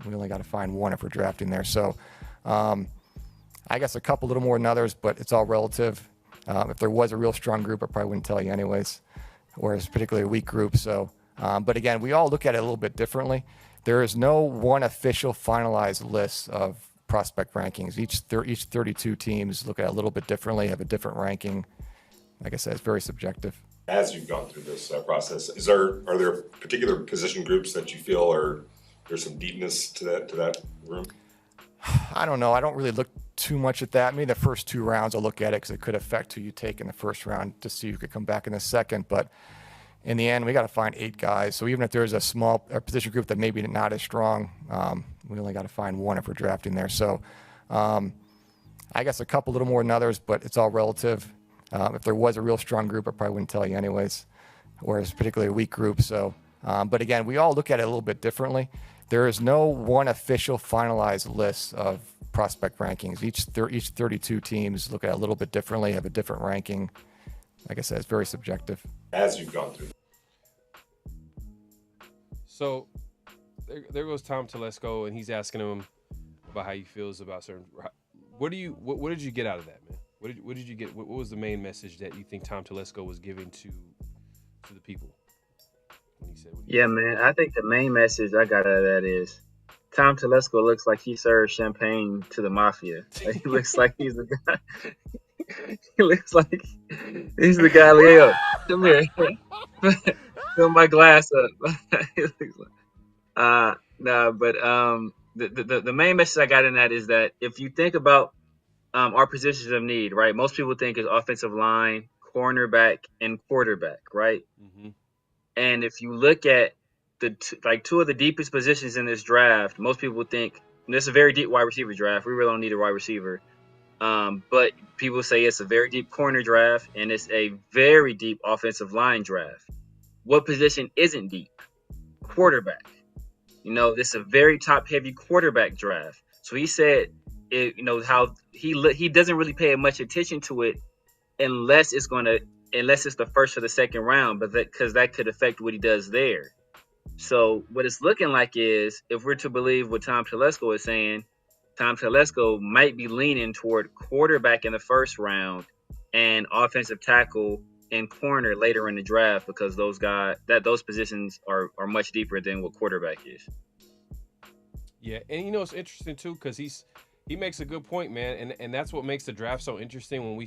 we only got to find 1 if we're drafting there. So I guess a couple, a little more than others, but it's all relative. If there was a real strong group, I probably wouldn't tell you anyways, or it's particularly a weak group. So, but again, we all look at it a little bit differently. There is no one official finalized list of prospect rankings. Each 32 teams look at it a little bit differently, have a different ranking. Like I said, it's very subjective. As you've gone through this process, are there particular position groups that you feel there's some deepness to that room? I don't know. I don't really look too much at that. Maybe the first 2 rounds I'll look at it because it could affect who you take in the first round to see who could come back in the second. But in the end, we got to find 8 guys. So even if there's a small position group that maybe not as strong, we only got to find 1 if we're drafting there. So I guess a couple, a little more than others, but it's all relative. If there was a real strong group, I probably wouldn't tell you anyways, or it's particularly a weak group. So, but again, we all look at it a little bit differently. There is no one official finalized list of prospect rankings. Each 32 teams look at it a little bit differently, have a different ranking. Like I said, it's very subjective. As you've gone through. So there goes Tom Telesco, and he's asking him about how he feels about certain. What did you get out of that, man? What did you get? What was the main message that you think Tom Telesco was giving to the people when he said? Yeah, man. I think the main message I got out of that is Tom Telesco looks like he serves champagne to the mafia. Like, he looks like he's the guy. He looks like he's the guy. Leo, come here. Fill my glass up. The main message I got in that is that if you think about our positions of need, right? Most people think is offensive line, cornerback, and quarterback, right? Mm-hmm. And if you look at two of the deepest positions in this draft, most people think this is a very deep wide receiver draft. We really don't need a wide receiver. But people say it's a very deep corner draft and it's a very deep offensive line draft. What position isn't deep? Quarterback. This is a very top-heavy quarterback draft. So he said, how he doesn't really pay much attention to it unless it's the first or the second round, because that could affect what he does there. So what it's looking like is, if we're to believe what Tom Telesco is saying, Tom Telesco might be leaning toward quarterback in the first round and offensive tackle and corner later in the draft, because those positions are much deeper than what quarterback is. Yeah, and it's interesting too, because he makes a good point, man, and that's what makes the draft so interesting.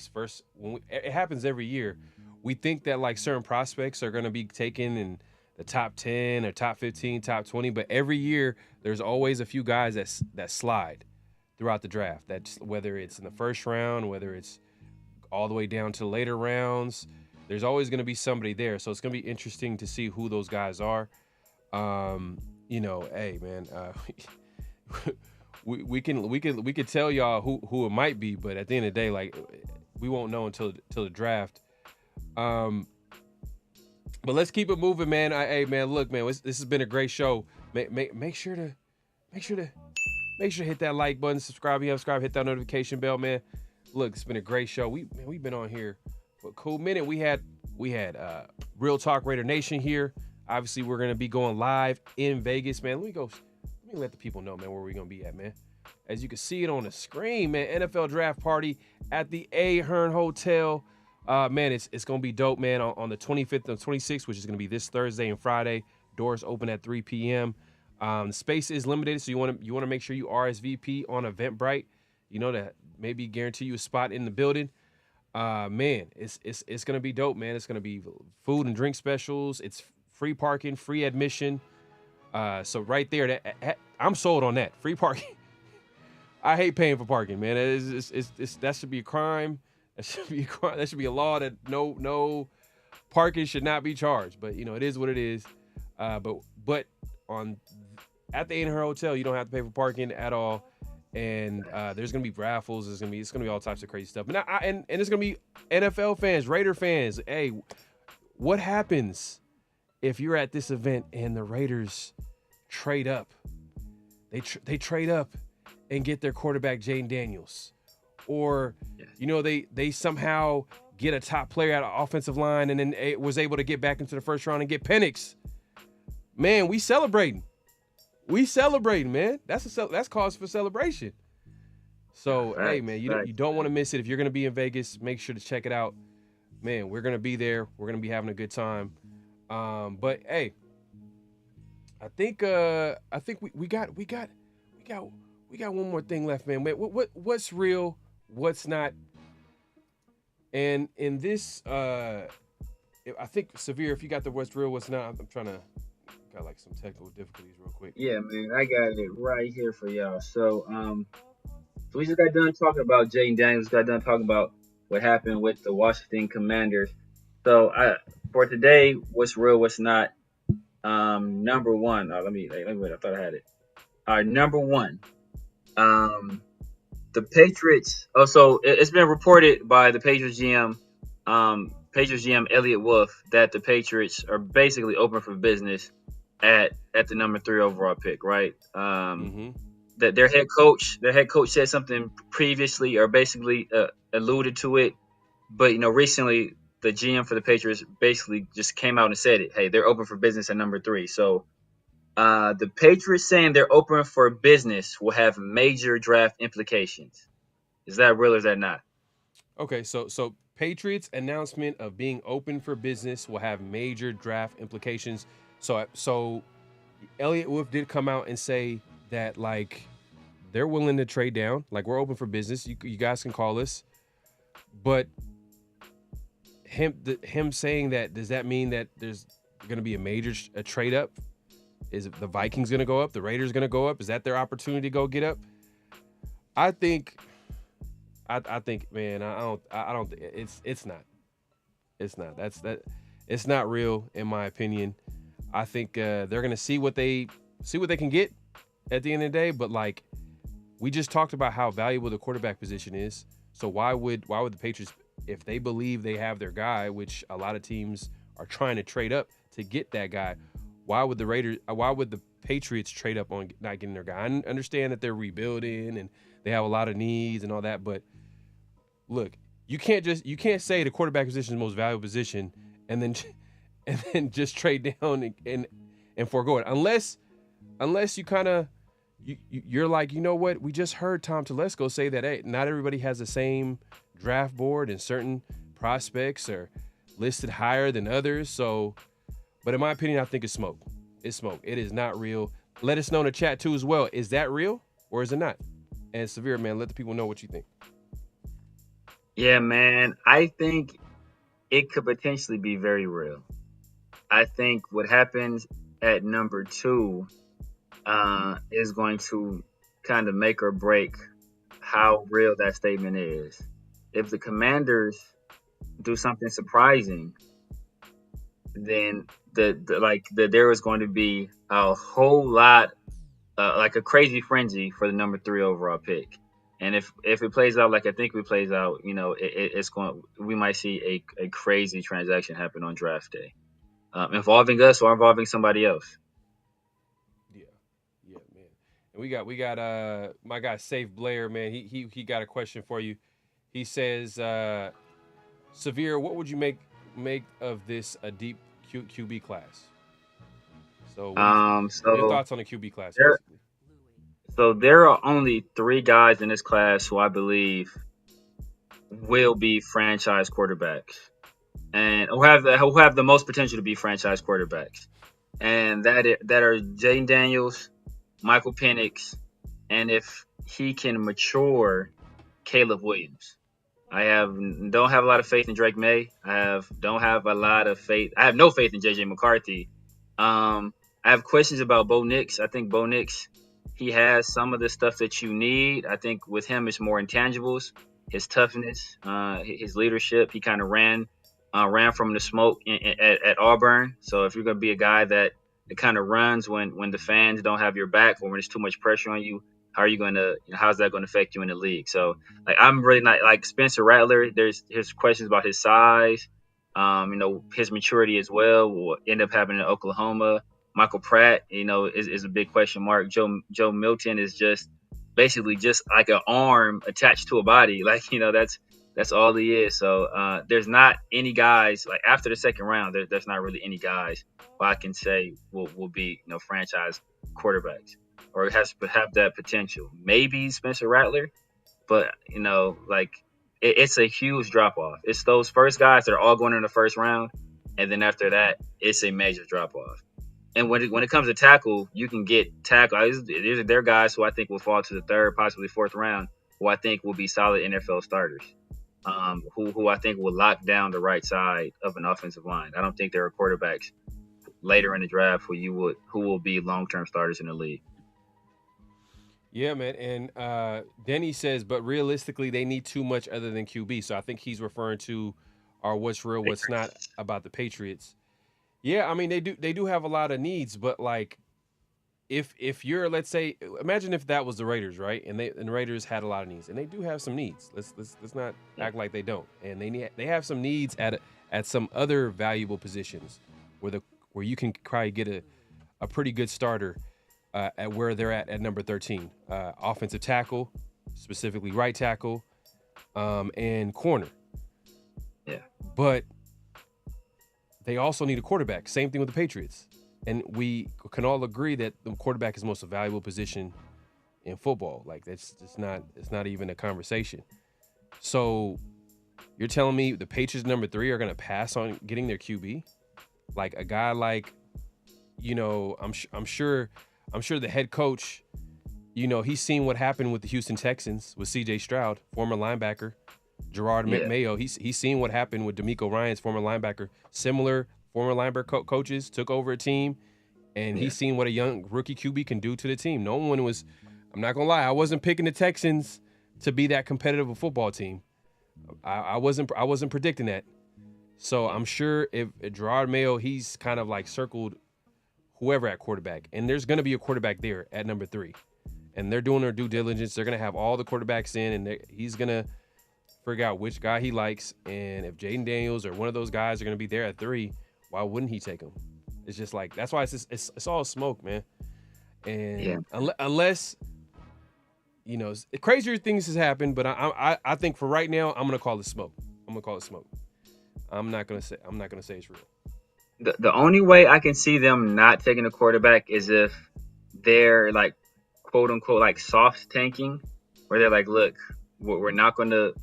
It happens every year. We think that like certain prospects are going to be taken in the top 10 or top 15, top 20, but every year there's always a few guys that slide throughout the draft. That's whether it's in the first round, whether it's all the way down to later rounds. There's always going to be somebody there, so it's going to be interesting to see who those guys are. Hey man, we can tell y'all who it might be, but at the end of the day, like, we won't know until the draft. But let's keep it moving, man. Hey man, look, man, this has been a great show. Make sure to hit that like button, subscribe, hit that notification bell, man. Look, it's been a great show. We've been on here for a cool minute. We had Real Talk Raider Nation here. Obviously, we're gonna be going live in Vegas, man. Let me let the people know, man, where we're gonna be at, man. As you can see it on the screen, man, NFL Draft Party at the Ahern Hotel. Man, it's gonna be dope, man. On the 25th and 26th, which is gonna be this Thursday and Friday. Doors open at 3 p.m. Space is limited, so you want to make sure you RSVP on Eventbrite. You know, that maybe guarantee you a spot in the building. Man, it's gonna be dope, man. It's gonna be food and drink specials. It's free parking, free admission. So right there, I'm sold on that. Free parking. I hate paying for parking, man. That should be a crime. That should be a crime. That should be a law that no parking should not be charged. But it is what it is. But at the Ain't Her Hotel, you don't have to pay for parking at all. And there's gonna be raffles. It's gonna be all types of crazy stuff. And it's gonna be NFL fans, Raider fans. Hey, what happens if you're at this event and the Raiders trade up? They trade up and get their quarterback Jayden Daniels, or they somehow get a top player out of offensive line and then was able to get back into the first round and get Penix. Man, we celebrating. Man. That's cause for celebration. So hey, man, you don't want to miss it. If you're gonna be in Vegas, make sure to check it out. Man, we're gonna be there. We're gonna be having a good time. But hey, I think we got one more thing left, man. What's real, what's not? And in this, I think Severe, if you got the what's real, what's not, I'm trying to got like some technical difficulties real quick. Yeah, man, I got it right here for y'all. So, so we just got done talking about Jayden Daniels. Got done talking about what happened with the Washington Commanders. So, for today, what's real, what's not? Number one. Let me wait. I thought I had it. All right, number one. The Patriots. Oh, so it's been reported by the Patriots GM, Elliott Wolf, that the Patriots are basically open for business at the number 3 overall pick, right? That their head coach said something previously, or basically alluded to it, but recently the GM for the Patriots basically just came out and said it. Hey, they're open for business at number 3. So the Patriots saying they're open for business will have major draft implications. Is that real or is that not? Okay, so Patriots announcement of being open for business will have major draft implications. So Elliott Wolf did come out and say that, like, they're willing to trade down. Like, we're open for business. You guys can call us. But him saying that, does that mean that there's going to be a major trade up? Is the Vikings going to go up? The Raiders going to go up? Is that their opportunity to go get up? I think, man, I don't. It's not. It's not real, in my opinion. I think they're gonna see what they can get at the end of the day. But like, we just talked about how valuable the quarterback position is. So why would the Patriots, if they believe they have their guy, which a lot of teams are trying to trade up to get that guy, why would the Patriots trade up on not getting their guy? I understand that they're rebuilding and they have a lot of needs and all that, but look, you can't say the quarterback position is the most valuable position and then just trade down and forego it. Unless you kind of you're like, you know what? We just heard Tom Telesco say that, hey, not everybody has the same draft board and certain prospects are listed higher than others. So, but in my opinion, I think it's smoke. It's smoke. It is not real. Let us know in the chat too as well. Is that real or is it not? And Severe, man, let the people know what you think. Yeah, man, I think it could potentially be very real. I think what happens at number 2 is going to kind of make or break how real that statement is. If the Commanders do something surprising, then there is going to be a whole lot, like a crazy frenzy for the number 3 overall pick. And if it plays out like I think it plays out, we might see a crazy transaction happen on draft day, involving us or involving somebody else. Yeah, man. And we got my guy Safe Blair, man. He got a question for you. He says, Severe, what would you make of this a deep QB class? So, your thoughts on the QB class? So there are only 3 guys in this class who I believe will be franchise quarterbacks, and who have the most potential to be franchise quarterbacks, and that are Jayden Daniels, Michael Penix, and if he can mature, Caleb Williams. Don't have a lot of faith in Drake May. Don't have a lot of faith. I have no faith in JJ McCarthy. I have questions about Bo Nix. I think Bo Nix, he has some of the stuff that you need. I think with him, it's more intangibles, his toughness, his leadership. He kind of ran from the smoke at Auburn. So if you're going to be a guy that kind of runs when the fans don't have your back or when there's too much pressure on you, how's that going to affect you in the league? So like, I'm really not like Spencer Rattler. There's questions about his size, his maturity as well. Will end up happening in Oklahoma. Michael Pratt, is a big question mark. Joe Milton is just basically just like an arm attached to a body. Like, that's all he is. So there's not any guys like after the second round. There's not really any guys who I can say will be franchise quarterbacks or have that potential. Maybe Spencer Rattler, but it's a huge drop off. It's those first guys that are all going in the first round, and then after that, it's a major drop off. And when it comes to tackle, you can get tackle. They're guys who I think will fall to the third, possibly fourth round, who I think will be solid NFL starters. Who I think will lock down the right side of an offensive line. I don't think there are quarterbacks later in the draft who will be long-term starters in the league. Yeah, man. And Denny says, but realistically, they need too much other than QB. So I think he's referring to what's real, what's not about the Patriots. Yeah, I mean they do have a lot of needs, but like if you're, let's say, imagine if that was the Raiders, right? And the Raiders had a lot of needs, and they do have some needs. Let's not act like they don't. And they have some needs at some other valuable positions where you can probably get a pretty good starter at where they're at number 13, offensive tackle, specifically right tackle, and corner. Yeah, but they also need a quarterback. Same thing with the Patriots. And we can all agree that the quarterback is the most valuable position in football. Like it's not even a conversation. So you're telling me the Patriots number 3 are going to pass on getting their QB? Like a guy like, I'm sure the head coach, he's seen what happened with the Houston Texans with C.J. Stroud, former linebacker. Gerard Mayo, he's seen what happened with DeMeco Ryans, former linebacker. Similar former linebacker coaches took over a team, and he's seen what a young rookie QB can do to the team. No one was, I'm not going to lie, I wasn't picking the Texans to be that competitive a football team. I wasn't predicting that. So I'm sure if Gerard Mayo, he's kind of like circled whoever at quarterback, and there's going to be a quarterback there at number 3. And they're doing their due diligence. They're going to have all the quarterbacks in, and he's going to figure out which guy he likes. And if Jayden Daniels or one of those guys are going to be there at 3, why wouldn't he take him? It's just like, that's why it's all smoke, man. And unless, crazier things has happened, but I think for right now, I'm going to call it smoke. I'm not going to say it's real. The only way I can see them not taking a quarterback is if they're like, quote unquote, like soft tanking, where they're like, look, we're not going to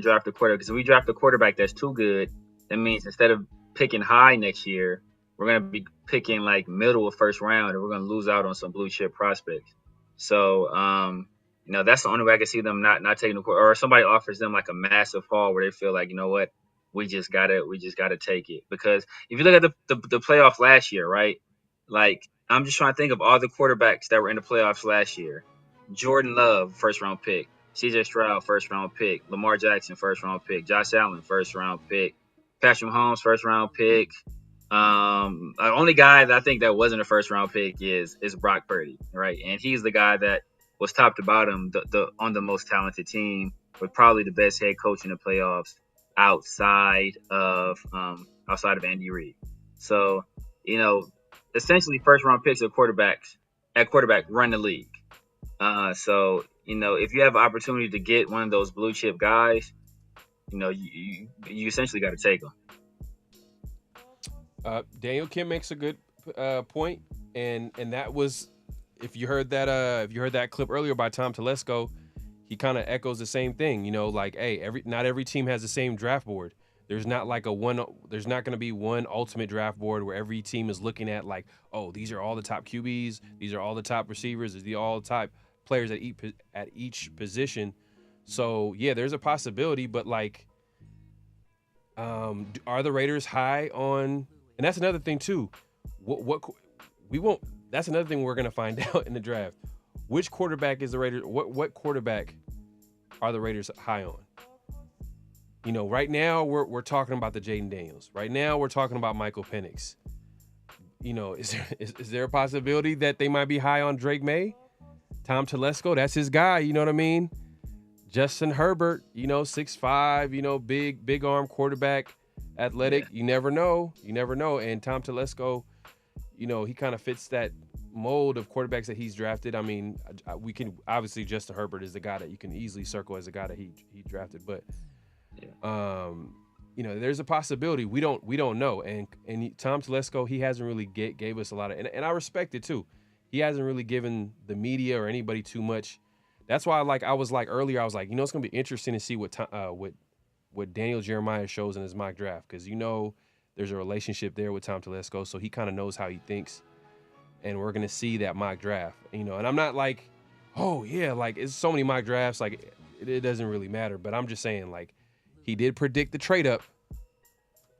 draft a quarterback, because if we draft a quarterback that's too good, that means instead of picking high next year, we're going to be picking like middle of first round, and we're going to lose out on some blue chip prospects. So, that's the only way I can see them not taking a quarterback, or somebody offers them like a massive haul where they feel like, you know what, we just gotta take it. Because if you look at the playoff last year, right? Like, I'm just trying to think of all the quarterbacks that were in the playoffs last year. Jordan Love, first round pick. C.J. Stroud, first round pick. Lamar Jackson, first round pick. Josh Allen, first round pick. Patrick Mahomes, first round pick. The only guy that I think that wasn't a first round pick is Brock Purdy, right? And he's the guy that was top to bottom on the most talented team, with probably the best head coach in the playoffs outside of Andy Reid. So, essentially first round picks at quarterback run the league. So, if you have an opportunity to get one of those blue chip guys, you essentially got to take them. Daniel Kim makes a good point, and that was, if you heard that clip earlier by Tom Telesco, he kind of echoes the same thing. You know, like, hey, not every team has the same draft board. There's not like there's not going to be one ultimate draft board where every team is looking at like, oh, these are all the top QBs, these are all the top receivers, these are all the top players at each position. So yeah, there's a possibility, but like, are the Raiders high on? And that's another thing too. That's another thing we're gonna find out in the draft. Which quarterback is the Raiders? What quarterback are the Raiders high on? You know, right now we're talking about the Jayden Daniels. Right now we're talking about Michael Penix. You know, is there a possibility that they might be high on Drake May? Tom Telesco, that's his guy, you know what I mean? Justin Herbert, you know, 6'5", you know, big arm quarterback, athletic. Yeah. You never know. And Tom Telesco, you know, he kind of fits that mold of quarterbacks that he's drafted. I mean, we can obviously Justin Herbert is the guy that you can easily circle as a guy that he drafted, but you know, there's a possibility. We don't know. And Tom Telesco, he hasn't really gave us a lot of, and I respect it too. He hasn't really given the media or anybody too much. That's why I was like earlier, I was like, you know, it's gonna be interesting to see what Daniel Jeremiah shows in his mock draft, because you know there's a relationship there with Tom Telesco, so he kind of knows how he thinks, and we're gonna see that mock draft, you know. And I'm not like, oh yeah, like it's so many mock drafts, like it doesn't really matter. But I'm just saying, like, he did predict the trade up.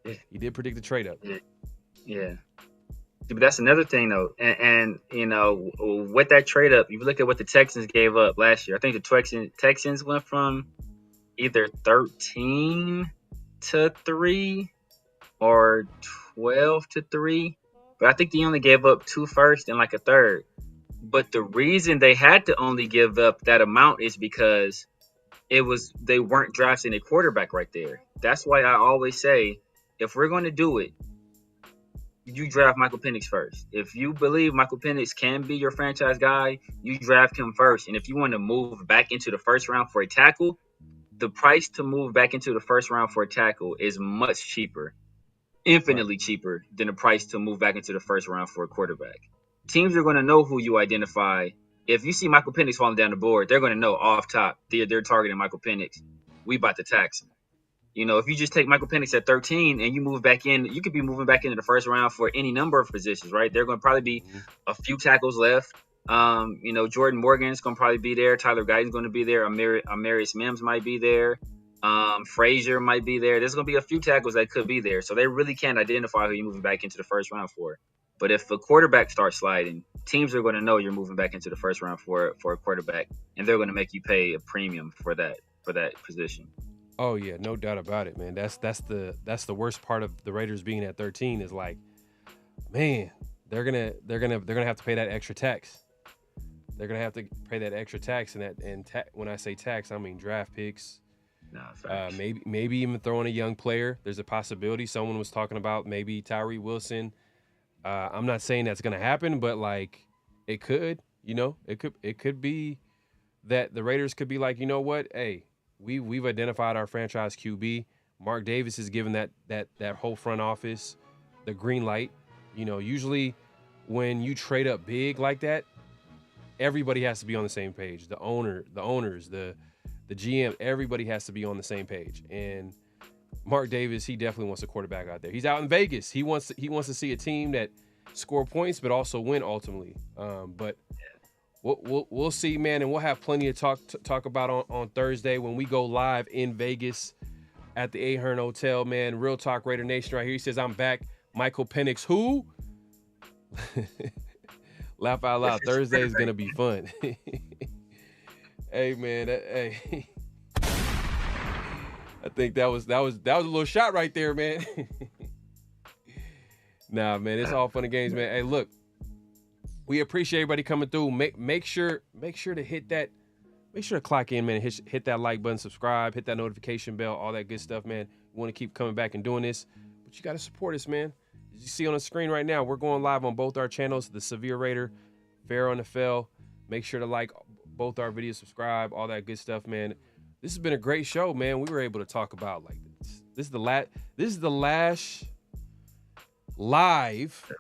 Yeah. He did predict the trade up. Yeah. But that's another thing, though. And you know, with that trade up, you look at what the Texans gave up last year. I think the Texans went from either 13 to 3 or 12 to 3. But I think they only gave up 2 firsts and like a third. But the reason they had to only give up that amount is because they weren't drafting a quarterback right there. That's why I always say, if we're going to do it, you draft Michael Penix first. If you believe Michael Penix can be your franchise guy, you draft him first. And if you want to move back into the first round for a tackle, the price to move back into the first round for a tackle is much cheaper, infinitely cheaper than the price to move back into the first round for a quarterback. Teams are going to know who you identify. If you see Michael Penix falling down the board, they're going to know off top they're targeting Michael Penix. We about to tax him. You know, if you just take Michael Penix at 13 and you move back in, you could be moving back into the first round for any number of positions, right? There are going to probably be a few tackles left. You know, Jordan Morgan's going to probably be there. Tyler Guyton's going to be there. Amarius Mims might be there. Frazier might be there. There's going to be a few tackles that could be there. So they really can't identify who you're moving back into the first round for. But if a quarterback starts sliding, teams are going to know you're moving back into the first round for a quarterback, and they're going to make you pay a premium for that position. Oh yeah, no doubt about it, man. That's the worst part of the Raiders being at 13 is like, man, they're gonna have to pay that extra tax. They're gonna have to pay that extra tax, when I say tax, I mean draft picks. Maybe even throwing a young player. There's a possibility. Someone was talking about maybe Tyree Wilson. I'm not saying that's gonna happen, but like it could. You know, it could be that the Raiders could be like, you know what, hey. We've identified our franchise QB. Mark Davis is given that whole front office the green light. You know, usually when you trade up big like that, everybody has to be on the same page. The owners, the GM, everybody has to be on the same page. And Mark Davis, he definitely wants a quarterback out there. He's out in Vegas. He wants to see a team that score points but also win ultimately. But we'll see, man, and we'll have plenty to talk about on Thursday when we go live in Vegas at the Ahern Hotel, man. Real Talk Raider Nation right here. He says, I'm back. Michael Penix, who? Laugh out loud. Thursday is going to be fun. Hey, man. Hey. I think that was a little shot right there, man. Nah, man, it's all fun and games, man. Hey, look. We appreciate everybody coming through. Make sure to hit that. Make sure to clock in, man. Hit that like button, subscribe, hit that notification bell, all that good stuff, man. We want to keep coming back and doing this, but you got to support us, man. As you see on the screen right now, we're going live on both our channels, the Severe Raider, PharoahNFL. Make sure to like both our videos, subscribe, all that good stuff, man. This has been a great show, man. We were able to talk about like this. This is the last live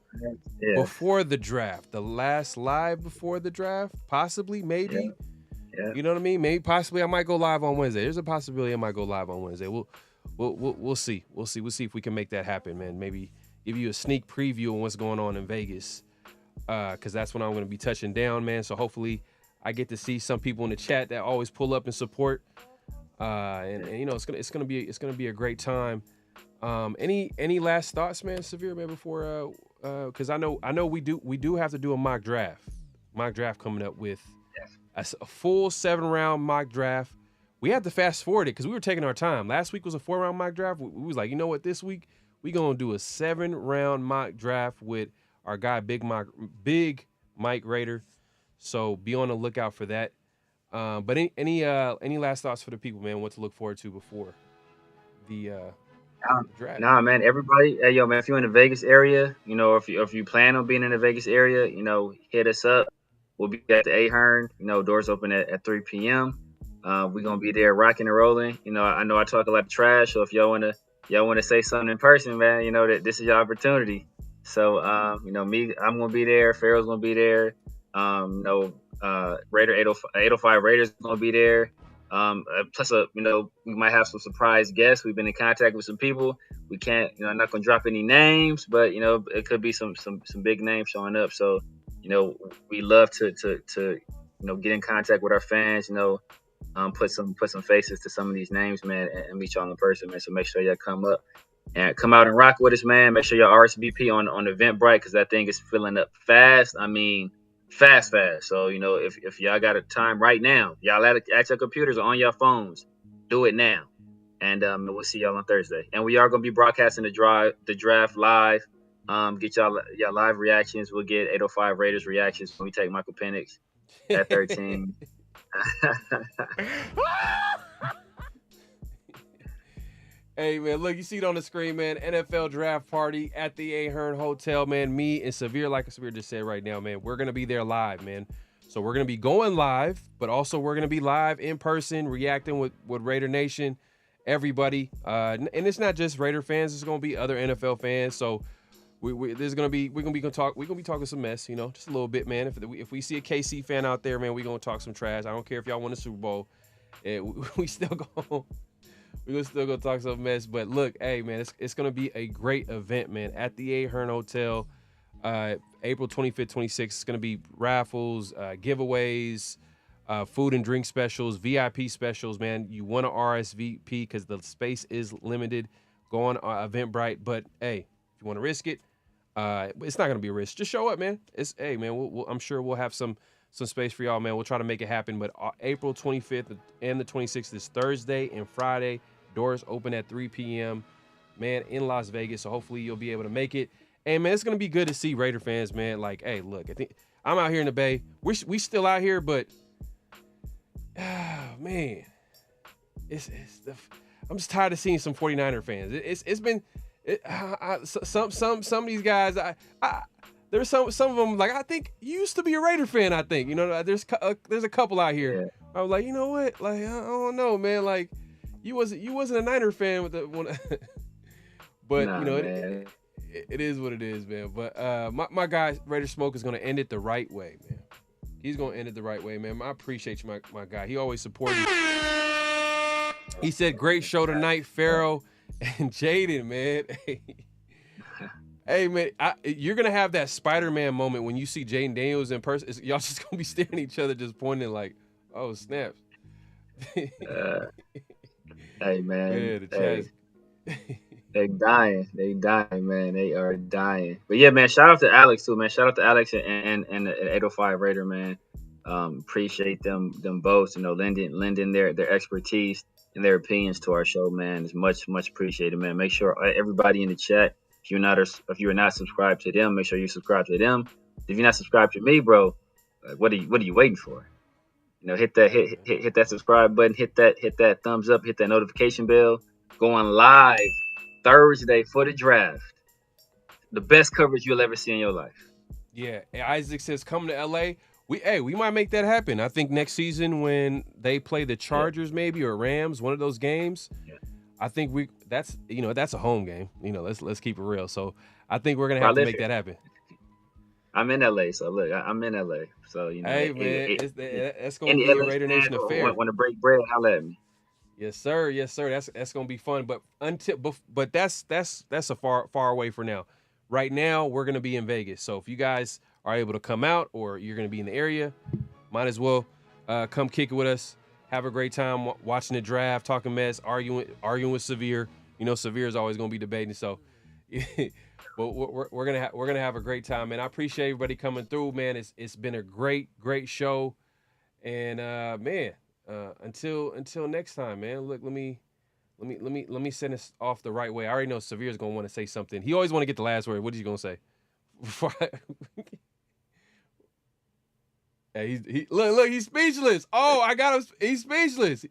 before the draft. The last live before the draft, possibly, maybe. Yeah. You know what I mean? Maybe possibly I might go live on Wednesday. There's a possibility I might go live on Wednesday. We'll see. We'll see if we can make that happen, man. Maybe give you a sneak preview of what's going on in Vegas, because that's when I'm going to be touching down, man. So hopefully I get to see some people in the chat that always pull up and support. And you know, it's gonna be a great time. Any last thoughts, man, Severe, man, before because I know we do have to do a mock draft coming up with a full 7-round mock draft. We had to fast forward it because we were taking our time. Last week was a 4-round mock draft. We was like, you know what, this week we gonna do a 7-round mock draft with our guy Big Mike Raider. So be on the lookout for that. But any last thoughts for the people, man? What to look forward to before the draft? Nah, man. Everybody, hey, yo, man. If you're in the Vegas area, you know, if you plan on being in the Vegas area, you know, hit us up. We'll be at the Ahern. You know, doors open at 3 p.m. We're gonna be there rocking and rolling. You know I talk a lot of trash, so if y'all wanna say something in person, man, you know that this is your opportunity. So you know, I'm gonna be there. Pharaoh's gonna be there. Raider 805 Raiders gonna be there. Plus, you know, we might have some surprise guests. We've been in contact with some people. We can't, you know, I'm not gonna drop any names, but you know, it could be some big names showing up. So, you know, we love to you know, get in contact with our fans. You know, put some faces to some of these names, man, and meet y'all in person, man. So make sure y'all come out and rock with us, man. Make sure y'all RSVP on Eventbrite, because that thing is filling up fast. I mean, fast. So, you know, if y'all got a time right now, y'all at your computers or on your phones, do it now. And we'll see y'all on Thursday. And we are going to be broadcasting the draft live. Get y'all live reactions. We'll get 805 Raiders reactions when we take Michael Penix at 13. Hey, man, look, you see it on the screen, man. NFL draft party at the Ahern Hotel, man. Me and Severe, like Severe just said right now, man, we're going to be there live, man. So we're going to be going live, but also we're going to be live in person, reacting with Raider Nation, everybody. And it's not just Raider fans. It's going to be other NFL fans. So we're going to be talking some mess, you know, just a little bit, man. If we see a KC fan out there, man, we're going to talk some trash. I don't care if y'all win the Super Bowl. We still going We're still gonna talk some mess, but look, hey man, it's gonna be a great event, man, at the Ahern Hotel, April 25th, 26th. It's gonna be raffles, giveaways, food and drink specials, VIP specials, man. You want to RSVP because the space is limited. Go on Eventbrite, but hey, if you want to risk it, it's not gonna be a risk. Just show up, man. Hey man, I'm sure we'll have some space for y'all, man. We'll try to make it happen. But April 25th and the 26th is Thursday and Friday. Doors open at 3 p.m., man, in Las Vegas. So hopefully you'll be able to make it. And, man, it's going to be good to see Raider fans, man. Like, hey, look, I think I'm out here in the Bay. We still out here, but, man, I'm just tired of seeing some 49er fans. It's been some of these guys, there's some of them, like, I think you used to be a Raider fan, I think. You know, there's a couple out here. Yeah. I was like, you know what? Like, I don't know, man. Like, you wasn't a Niner fan with the one, but you know, it is what it is, man. But my guy Raider Smoke is gonna end it the right way, man. He's gonna end it the right way, man. I appreciate you, my guy. He always supported you. He said, "Great show tonight, Pharaoh and Jayden, man." Hey, man, you're gonna have that Spider-Man moment when you see Jayden Daniels in person. Y'all just gonna be staring at each other, just pointing like, "Oh, snaps." Hey man, yeah, the chat. They dying, man. They are dying. But yeah, man, shout out to Alex too, man. Shout out to Alex and the 805 Raider, man. Appreciate them both. You know, lending their expertise and their opinions to our show, man. It's much appreciated, man. Make sure everybody in the chat, if you're not subscribed to them, make sure you subscribe to them. If you're not subscribed to me, bro, what are you waiting for? You know, hit that subscribe button, hit that thumbs up, hit that notification bell. Going live Thursday for the draft. The best coverage you'll ever see in your life. Yeah, Isaac says come to LA. We might make that happen. I think next season when they play the Chargers maybe or Rams, one of those games. Yeah. I think that's a home game. You know, let's keep it real. So I think we're gonna have to make that happen. I'm in LA, so look, I'm in LA, so Hey man, that's gonna any be a LA Raider fans Nation affair. want to break bread, holla at me. Yes, sir. Yes, sir. That's gonna be fun. But that's a far away for now. Right now, we're gonna be in Vegas. So if you guys are able to come out or you're gonna be in the area, might as well come kick it with us. Have a great time watching the draft, talking mess, arguing with Severe. You know, Severe is always gonna be debating. So, but we're gonna have a great time, man. I appreciate everybody coming through, man. It's been a great show, and man. Until next time, man. Look, let me send this off the right way. I already know Severe's gonna want to say something. He always want to get the last word. What is he gonna say? Hey, look, he's speechless. Oh, I got him. He's speechless.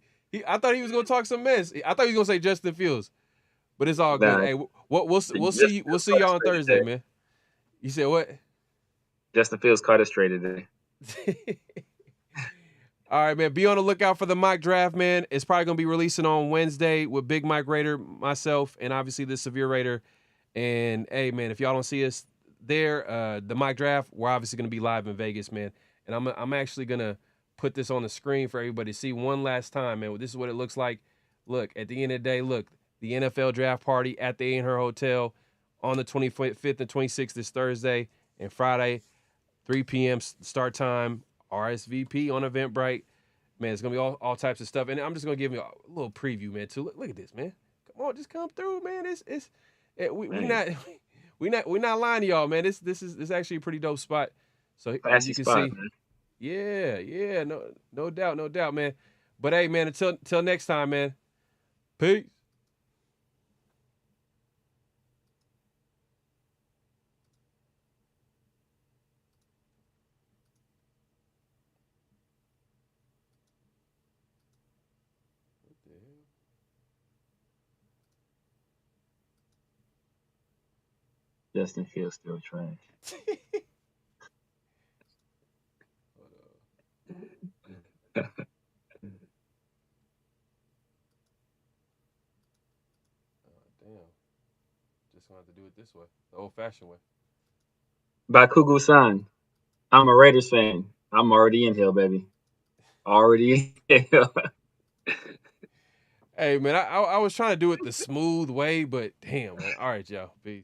I thought he was gonna talk some mess. I thought he was gonna say Justin Fields, but it's all good. Hey, we'll see y'all on Thursday, man. You said what? Justin Fields caught us straight today. All right, man. Be on the lookout for the mock draft, man. It's probably going to be releasing on Wednesday with Big Mike Raider, myself, and obviously the Severe Raider. And, hey, man, if y'all don't see us there, the mock draft, we're obviously going to be live in Vegas, man. And I'm actually going to put this on the screen for everybody to see one last time, man. This is what it looks like. Look, at the end of the day, look, the NFL draft party at the A&R Hotel on the 25th and 26th this Thursday and Friday, 3 p.m. start time. RSVP on Eventbrite. Man, it's going to be all types of stuff. And I'm just going to give you a little preview, man, too. Look at this, man. Come on, just come through, man. We're not lying to y'all, man. This is actually a pretty dope spot. So as you can see, man. Yeah, no doubt, man. But hey, man, until next time, man. Peace. Justin Fields still trash. Damn. Just gonna have to do it this way, the old-fashioned way. Bakugu-san, I'm a Raiders fan. I'm already in here, baby. Already in here. Hey, man, I was trying to do it the smooth way, but damn, man. All right, y'all. Peace.